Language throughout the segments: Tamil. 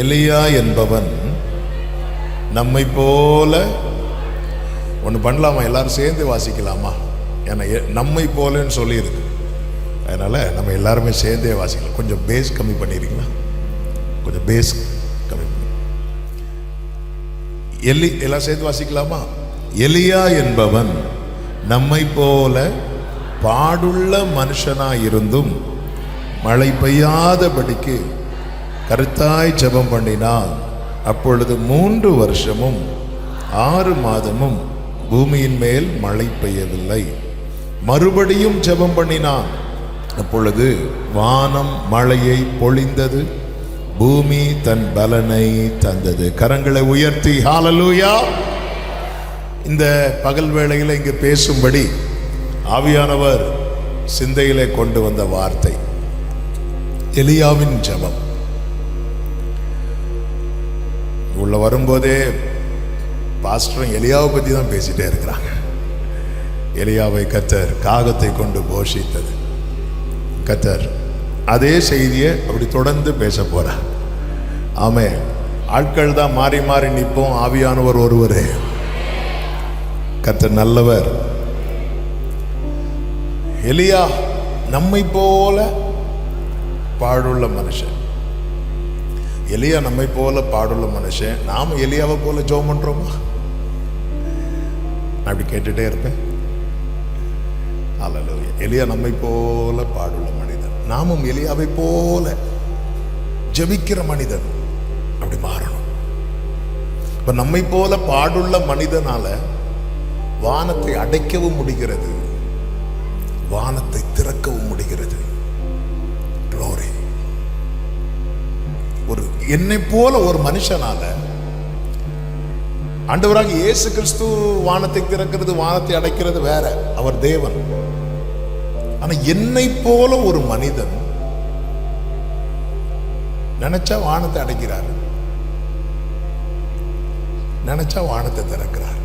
எலியா என்பவன் நம்மை போல ஒன்று பண்ணலாமா? எல்லாரும் சேர்ந்து வாசிக்கலாமா? ஏன்னா நம்மை போலன்னு சொல்லியிருக்கு, அதனால நம்ம எல்லாருமே சேர்ந்தே வாசிக்கலாம். கொஞ்சம் பேஸ் கம்மி பண்ணிருக்கீங்களா? கொஞ்சம் பேஸ் கம்மி பண்ணி எல்லாம் சேர்ந்து வாசிக்கலாமா? எலியா என்பவன் நம்மை போல பாடுள்ள மனுஷனாயிருந்தும் மழை பெய்யாதபடிக்கு கருத்தாய் ஜெபம் பண்ணினான். அப்பொழுது 3 வருஷமும் 6 மாதமும் பூமியின் மேல் மழை பெய்யவில்லை. மறுபடியும் ஜெபம் பண்ணினான். அப்பொழுது வானம் மழையை பொழிந்தது, பூமி தன் பலனை தந்தது. கரங்களை உயர்த்தி ஹல்லேலூயா. இந்த பகல் வேளையில் இங்கு பேசும்படி ஆவியானவர் சிந்தையிலே கொண்டு வந்த வார்த்தை எலியாவின் ஜெபம். உள்ள வரும்போதே பாஸ்டர் எலியாவை பற்றி தான் பேசிட்டே இருக்கிறாங்க. எலியாவை கர்த்தர் காகத்தை கொண்டு போஷித்தது. கர்த்தர் அதே செய்தியை அப்படி தொடர்ந்து பேச போறார். ஆமே, ஆட்கள் தான் மாறி மாறி நிற்போம், ஆவியானவர் ஒருவரே. கர்த்தர் நல்லவர். எலியா நம்மை போல பாடுள்ள மனுஷன். எலியா நம்மை போல பாடுள்ள மனுஷன். நாம எலியாவை போல ஜெபம் பண்றோமா? நான் அப்படி கேட்டுட்டே இருப்பேன். அல்லேலூயா. எலியா நம்மை போல பாடுள்ள மனிதன், நாமும் எலியாவை போல ஜெபிக்கிற மனிதன் அப்படி மாறணும். இப்ப நம்மை போல பாடுள்ள மனிதனால வானத்தை அடைக்கவும் முடிகிறது, வானத்தை திறக்கவும் முடிகிறது. Glory. ஒரு என்னை போல ஒரு மனுஷனால ஆண்டவராக இயேசு கிறிஸ்து வானத்தை திறக்கிறது, வானத்தை அடைக்கிறது வேற, அவர் தேவன். ஆனா என்னை போல ஒரு மனிதன் நினைச்சா வானத்தை அடைக்கிறார், நினைச்சா வானத்தை திறக்கிறார்.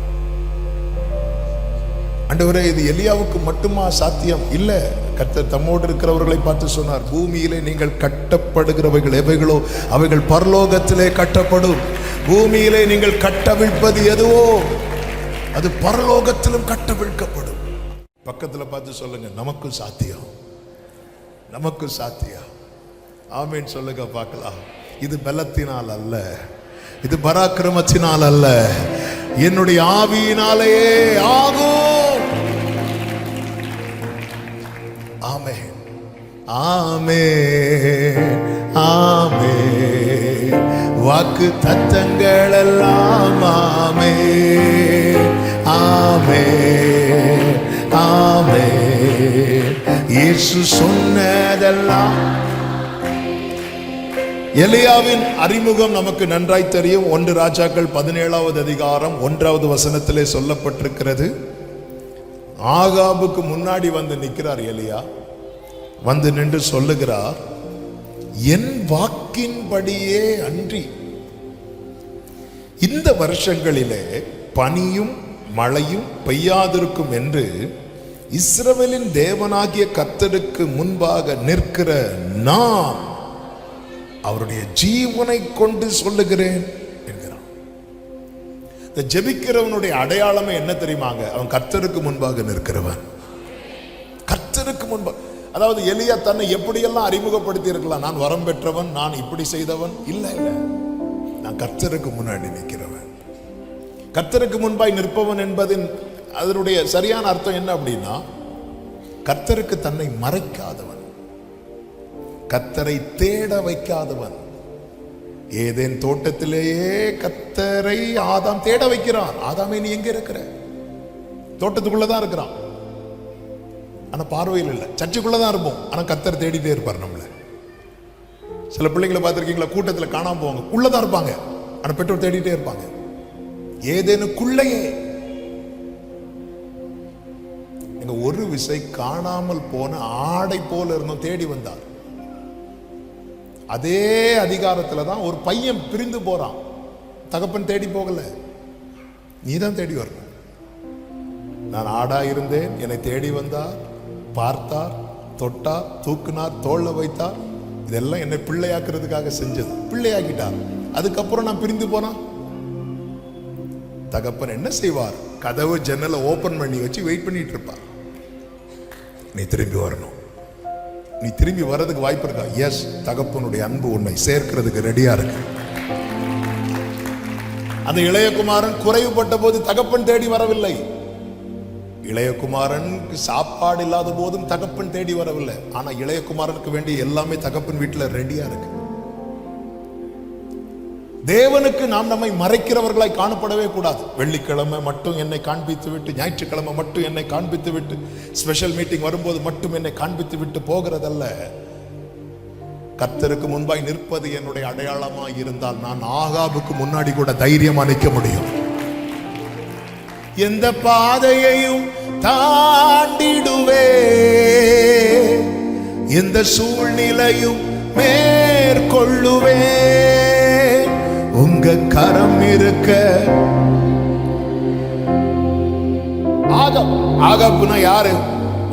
ஆண்டவரே, இது எலியாவுக்கு மட்டுமா சாத்தியம்? இல்ல. கர்த்தர் தம்மோடு இருக்கிறவர்களை பார்த்து சொன்னார், பூமியிலே நீங்கள் கட்டப்படுகிறவைகள் எவைகளோ அவைகள் பரலோகத்திலே கட்டப்படும். பூமியிலே நீங்கள் கட்டவிழ்ப்பது எதுவோ அது பரலோகத்திலும் கட்டவிழ்க்கப்படும். பக்கத்துல பார்த்து சொல்லுங்க, நமக்கு சாத்தியம், நமக்கு சாத்தியம். ஆமேன் சொல்லுங்க பார்க்கலாம். இது பலத்தினால் அல்ல, இது பராக்கிரமத்தினால் அல்ல, என்னுடைய ஆவியினாலேயே ஆகும். ஆமென், ஆமென், ஆமென். வாக்கு தத்தங்கள் எல்லாம் ஆமென், ஆமென், ஆமென். இயேசு சொன்னதெல்லாம். எலியாவின் அறிமுகம் நமக்கு நன்றாய் தெரியும். 1 ராஜாக்கள் 17வது அதிகாரம் 1வது வசனத்திலே சொல்லப்பட்டிருக்கிறது. ஆகாபுக்கு முன்னாடி வந்து நிற்கிறார் எலியா. வந்து நின்று சொல்லுகிறார், என் வாக்கின்படியே அன்றி இந்த வருஷங்களிலே பனியும் மழையும் பெய்யாதிருக்கும் என்று இஸ்ரவேலின் தேவனாகிய கர்த்தருக்கு முன்பாக நிற்கிற நான் அவருடைய ஜீவனை கொண்டு சொல்லுகிறேன் என்கிறான். இந்த ஜெபிக்கிறவனுடைய அடையாளமே என்ன தெரியுமாங்க? அவன் கர்த்தருக்கு முன்பாக நிற்கிறவன். கர்த்தருக்கு முன்பாக. அதாவது எலியா தன்னை எப்படியெல்லாம் அறிமுகப்படுத்தி இருக்கலாம். நான் வரம் பெற்றவன், நான் இப்படி செய்தவன். இல்ல இல்ல, நான் கர்த்தருக்கு முன்னாடி நிற்கிறவன். கர்த்தருக்கு முன்பாய் நிற்பவன் என்பதின் அதனுடைய சரியான அர்த்தம் என்ன அப்படின்னா, கர்த்தருக்கு தன்னை மறைக்காதவன், கர்த்தரை தேட வைக்காதவன். ஏதேன் தோட்டத்திலேயே கர்த்தரை ஆதாம் தேட வைக்கிறான். ஆதாமே, நீ எங்க இருக்கிற? தோட்டத்துக்குள்ளதான் இருக்கிறான், ஆனா பார்வையில் இல்லை. சர்ச்சுக்குள்ளதான் இருப்போம், ஆனா கர்த்தர் தேடிட்டே இருப்பார் நம்மள. சில பிள்ளைங்களை பார்த்திருக்கீங்களா? கூட்டத்தில் காணாம போவாங்க, உள்ளதான் இருப்பாங்க, ஆனா பெற்றோர் தேடிட்டே இருப்பாங்க. ஏதேனுக்குள்ளேயே எங்க ஒரு விசை காணாமல் போன ஆடை போல இருந்தோம், தேடி வந்தார். அதே அதிகாரத்துல தான் ஒரு பையன் பிரிந்து போறான். தகப்பன் தேடி போகல, நீதான் தேடி வரணும். நான் ஆடா இருந்தேன், என்னை தேடி வந்தார், பார்த்தார், தொட்டார், தூக்குனார், தோல்ல வைத்தார். இதெல்லாம் என்னை பிள்ளையாக்குறதுக்காக செஞ்சது. பிள்ளையாக்கிட்டார். அதுக்கப்புறம் நான் பிரிந்து போனா தகப்பன் என்ன செய்வார்? கதவு ஜன்னலை ஓபன் பண்ணி வச்சு வெயிட் பண்ணிட்டு இருப்பார். நீ திரும்பி வரணும். நீ திரும்பி வர்றதுக்கு வாய்ப்பு இருக்கா? எஸ், தகப்பனுடைய அன்பு உன்னை சேர்க்கிறதுக்கு ரெடியா இருக்கு. அந்த இளையகுமாரன் குறைவுபட்ட போது தகப்பன் தேடி வரவில்லை. இளையகுமாரன் சாப்பாடு இல்லாத போதும் தகப்பன் தேடி வரவில்லை. ஆனா இளையகுமாரனுக்கு வேண்டிய எல்லாமே தகப்பன் வீட்டுல ரெடியா இருக்கு. தேவனுக்கு நாம் நம்மை மறைக்கிறவர்களாய் காணப்படவே கூடாது. வெள்ளிக்கிழமை மட்டும் என்னை காண்பித்து விட்டு, ஞாயிற்றுக்கிழமை மட்டும் என்னை காண்பித்து விட்டு, ஸ்பெஷல் மீட்டிங் வரும்போது மட்டும் என்னை காண்பித்து விட்டு போகிறதல்ல. கர்த்தருக்கு முன்பாய் நிற்பது என்னுடைய அடையாளமாய் இருந்தால் நான் ஆகாபுக்கு முன்னாடி கூட தைரியமா நிற்க முடியும். எந்த பாதையையும் தாண்டிடுவே, எந்த சூழ்நிலையும் மேற்கொள்ளுவே, உங்க கரம் இருக்க. ஆகாபுனா யாரு?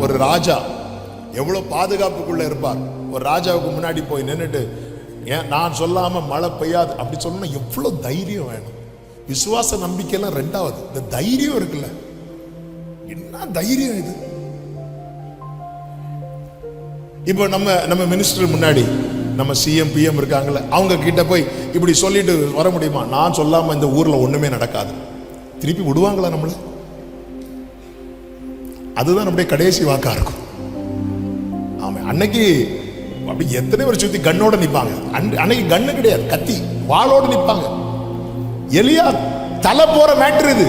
ஒரு ராஜா. எவ்வளவு பாதுகாப்புக்குள்ள இருப்பார். ஒரு ராஜாவுக்கு முன்னாடி போய் நின்றுட்டு, ஏன் நான் சொல்லாம மழை பெய்யாது அப்படி சொல்லணும், எவ்வளவு தைரியம் வேணும். விசுவாச நம்பிக்கையெல்லாம் ரெண்டாவது, இந்த தைரியம் இருக்குல்ல, என்ன தைரியம் இது. இப்போ நம்ம மினிஸ்டர் முன்னாடி நம்ம சிஎம் பிஎம் இருக்காங்கல்ல, அவங்க கிட்ட போய் இப்படி சொல்லிட்டு வர முடியுமா? நான் சொல்லாம இந்த ஊர்ல ஒண்ணுமே நடக்காது. திருப்பி விடுவாங்களா நம்மள? அதுதான் நம்முடைய கடைசி வாக்கா இருக்கும். ஆமா, அன்னைக்கு அப்படி எத்தனை பேர் சுத்தி கண்ணோட நிப்பாங்க. அன்னைக்கு கண்ணு கிடையாது, கத்தி வாளோட நிப்பாங்க. எலியா தலை போற மேட்ரு இது.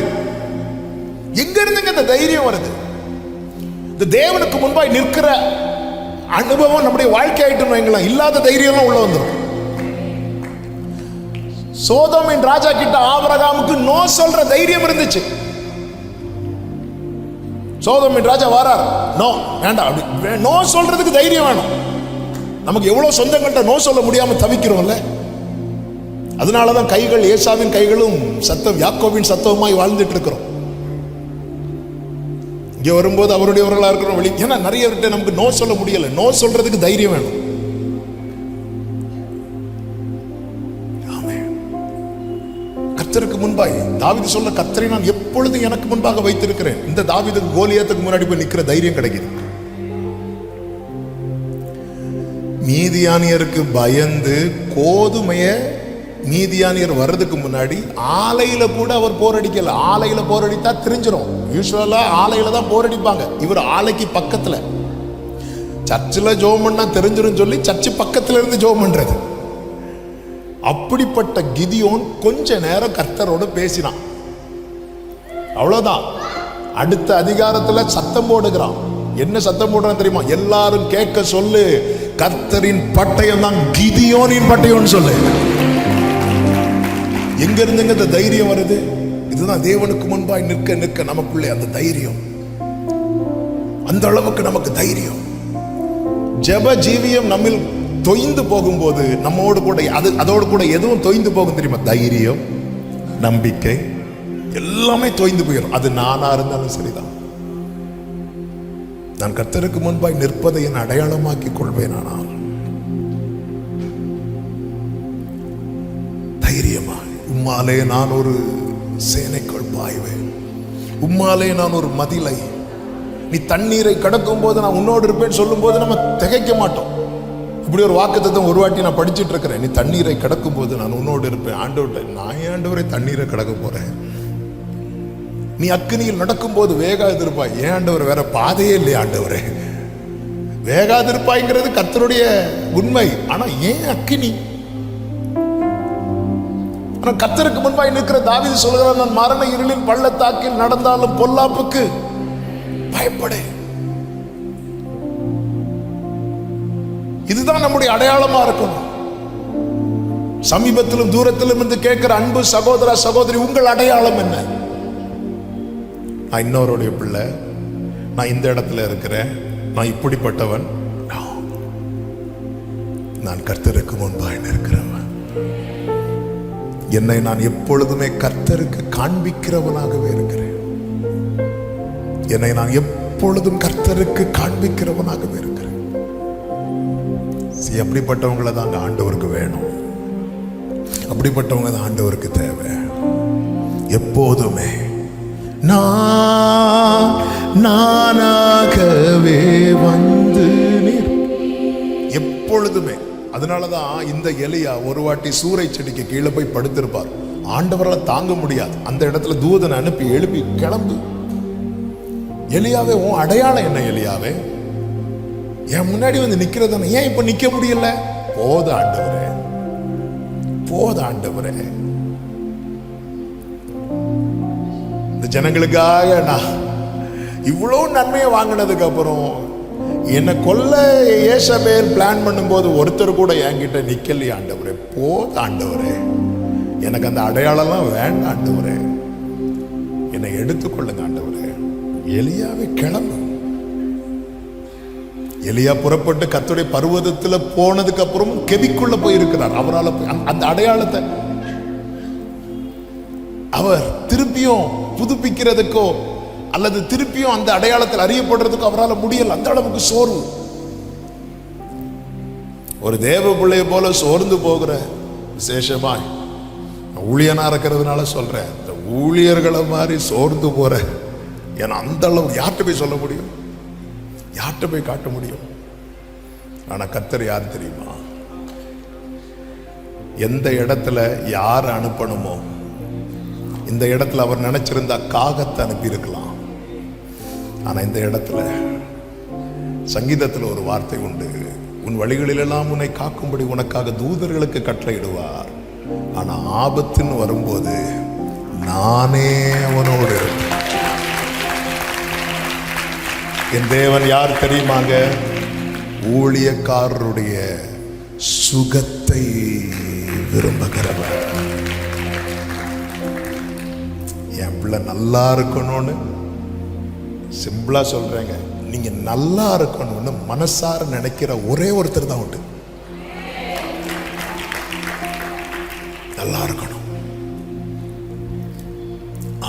எங்க இருந்துங்க இந்த தைரியம் வருது? இந்த தேவனுக்கு முன்பாய் நிற்கிற அனுபவம் நம்முடைய வாழ்க்கை ஆயிட்டு வைங்களா, இல்லாத தைரியம் உள்ள வந்துடும். சோதோமின் ராஜா கிட்ட ஆபிரகாமுக்கு நோ சொல்ற தைரியம் இருந்துச்சு. சோதோமின் ராஜா வாரார், நோ வேண்டாம், அப்படி நோ சொல்றதுக்கு தைரியம் வேணும். நமக்கு எவ்வளவு சொந்தங்கள்ட்ட நோ சொல்ல முடியாம தவிக்கிறோம்ல. அதனாலதான் கைகள் ஏசாவின் கைகளும் சத்தம் யாக்கோபின் சத்தமாய் வாழ்ந்துட்டு இருக்கிறோம். இங்க வரும்போது அவருடையவர்களா இருக்கிறோம். ஏன்னா நிறைய பேர்கிட்ட நமக்கு நோ சொல்ல முடியல. நோ சொல்றதுக்கு தைரியம் வேணும். கர்த்தருக்கு முன்பாய் தாவீது சொல்ல, கர்த்தரை நான் எப்பொழுதும் எனக்கு முன்பாக வைத்திருக்கிறேன். இந்த தாவீதுக்கு கோலியாத்துக்கு முன்னாடி போய் நிக்கிற தைரியம் கிடைக்குது. மீதியானியருக்கு பயந்து கோதுமைய மீதியானியர் வர்றதுக்கு முன்னாடி ஆலையில கூட அவர் போரடிக்கல. ஆலையில போரடித்தா தெரிஞ்சிடும். யூசுவலா ஆலையில தான் போரடிப்பாங்க. இவர் ஆலைக்கு பக்கத்துல, சர்ச்சில் ஜோம் பண்ணா தெரிஞ்சிடும் சொல்லி சர்ச்சு பக்கத்துல இருந்து ஜோம் பண்றது. அப்படிப்பட்ட கிதியோன் கொஞ்ச நேரம் கர்த்தரோடு பேசினான், அவ்வளவுதான். அடுத்த அதிகாரத்துல சத்தம் போடுகிறான். என்ன சத்தம் போடுறான் தெரியுமா? எல்லாரும் கேட்க சொல்லு, கர்த்தரின் பட்டயம் தான் கிதியோனின் பட்டயம் சொல்லு. எங்க இருந்துங்க இந்த தைரியம் வருது? இதுதான் தேவனுக்கு முன்பாய் நிற்க நிற்க நமக்குள்ளே அந்த தைரியம். அந்த அளவுக்கு நமக்கு தைரியம். ஜெப ஜீவியம் நம்மில் தொய்ந்து போகும்போது நம்மோடு கூட அதோடு கூட எதுவும் தொய்ந்து போகும் தெரியுமா? தைரியம், நம்பிக்கை எல்லாமே தொய்ந்து போயிடும். அது நானா இருந்தாலும் சரிதான். நான் கர்த்தருக்கு முன்பாய் நிற்பதை என் அடையாளமாக்கி கொள்வேன். ஆனால் தைரியமா, உம்மாலே நான் ஒரு சேனைக்குள் பாய்வேன், உம்மாலே நான் ஒரு மதிலை. நீ தண்ணீரை கடக்கும் போது நான் உன்னோடு இருப்பேன் சொல்லும் போது நம்ம திகைக்க மாட்டோம். இப்படி ஒரு வாக்குத்தத்தம் ஒரு வாட்டி நான் படிச்சுட்டு இருக்கிறேன். நீ தண்ணீரை கடக்கும் போது நான் உன்னோடு இருப்பேன். ஆண்டவர்கிட்ட, நான் ஆண்டவரை தண்ணீரை கடக்க போறேன். நீ அக்கினியில் நடக்கும் போது வேகாதிருப்பாய். ஏன் ஆண்டவர், வேற பாதையே இல்லையா ஆண்டவரே? வேகாதிருப்பாய்ங்கிறது கர்த்தருடைய உண்மை. ஆனா ஏன் அக்கினி? கர்த்தருக்கு முன்பாய் நிற்கிற தாவீது சொல்கிறார், நான் மரண இருளின் பள்ளத்தாக்கில் நடந்தாலும் பொல்லாப்புக்கு பயப்படே. இதுதான் நம்முடைய அடையாளமா இருக்கணும். சமீபத்திலும் தூரத்திலும் இருந்து கேட்கிற அன்பு சகோதர சகோதரி, உங்கள் அடையாளம் என்ன? நான் இன்னொருடைய பிள்ளை, நான் இந்த இடத்துல இருக்கிறேன், நான் இப்படிப்பட்டவன். நான் கர்த்தருக்கு முன்பாய் நிற்கிறவன். என்னை நான் எப்பொழுதுமே கர்த்தருக்கு காண்பிக்கிறவனாகவே இருக்கிறேன். என்னை நான் எப்பொழுதும் கர்த்தருக்கு காண்பிக்கிறவனாகவே இருக்கிறேன். அப்படிப்பட்டவங்களை தாங்க ஆண்டவருக்கு வேணும். அப்படிப்பட்டவங்க தான் ஆண்டவருக்கு தேவை. எப்போதுமே நானாகவே வந்து நீர் எப்பொழுதுமே. அதனாலதான் இந்த எலியா ஒரு வாட்டி சூறை செடிக்கு கீழே போய் படுத்திருப்பார். ஆண்டவரால் தாங்க முடியாது. அந்த இடத்துல தூதனை அனுப்பி எழுப்பி கிளம்பு எலியாவே, உன் அடையாளம் என்ன எலியாவே? என் முன்னாடி வந்து நிக்கிறதானே, ஏன் இப்ப நிக்க முடியல? போத ஆண்டவரே, போத ஆண்டவரே. இந்த ஜனங்களுக்காக நான் இவ்வளவு நன்மையை வாங்கினதுக்கு அப்புறம் என்னை கொல்ல ஏசபேல் பிளான் பண்ணும்போது ஒருத்தர் கூட என்கிட்ட நிக்கலையே ஆண்டவரே. போத ஆண்டவரே, எனக்கு அந்த அடையாளம்லாம் வேண்டாம் ஆண்டவரே, என்னை எடுத்துக்கொள்ளுங்க ஆண்டவரே. எலியாவே கிளம்பு. எலியா புறப்பட்டு கர்த்தருடைய பர்வதத்துல போனதுக்கு அப்புறம் கெபிக்குள்ள போயிருக்கிறார். அவரால் அந்த அடையாளத்தை அவர் திருப்பியும் புதுப்பிக்கிறதுக்கோ அல்லது திருப்பியும் அந்த அடையாளத்தில் அறியப்படுறதுக்கோ அவரால் முடியல. அந்த அளவுக்கு சோர்வு. ஒரு தேவ பிள்ளைய போல சோர்ந்து போகிற, விசேஷமா ஊழியனா இருக்கிறதுனால சொல்றேன், இந்த ஊழியர்களை மாதிரி சோர்ந்து போற, ஏன்னா அந்த அளவு யார்கிட்ட போய் சொல்ல முடியும்? யார்கிட்ட போய் காட்ட முடியும்? ஆனா கர்த்தர் யார் தெரியுமா? எந்த இடத்துல யார் அனுப்பணுமோ, இந்த இடத்துல அவர் நினைச்சிருந்தா காகத்தை அனுப்பி இருக்கலாம். ஆனா இந்த இடத்துல சங்கீதத்தில் ஒரு வார்த்தை உண்டு, உன் வழிகளிலெல்லாம் உன்னை காக்கும்படி உனக்காக தூதர்களுக்கு கட்டளையிடுவார், ஆனா ஆபத்துன்னு வரும்போது நானே அவனோடு. என் தேவன் யார் தெரியுமாங்க? ஊழியக்காரருடைய சுகத்தை விரும்புகிறவர். என் பிள்ளை நல்லா இருக்கணும்னு சிம்பிளா சொல்றேங்க, நீங்க நல்லா இருக்கணும்னு மனசார நினைக்கிற ஒரே ஒருத்தர் தான் உண்டு. நல்லா இருக்கணும்.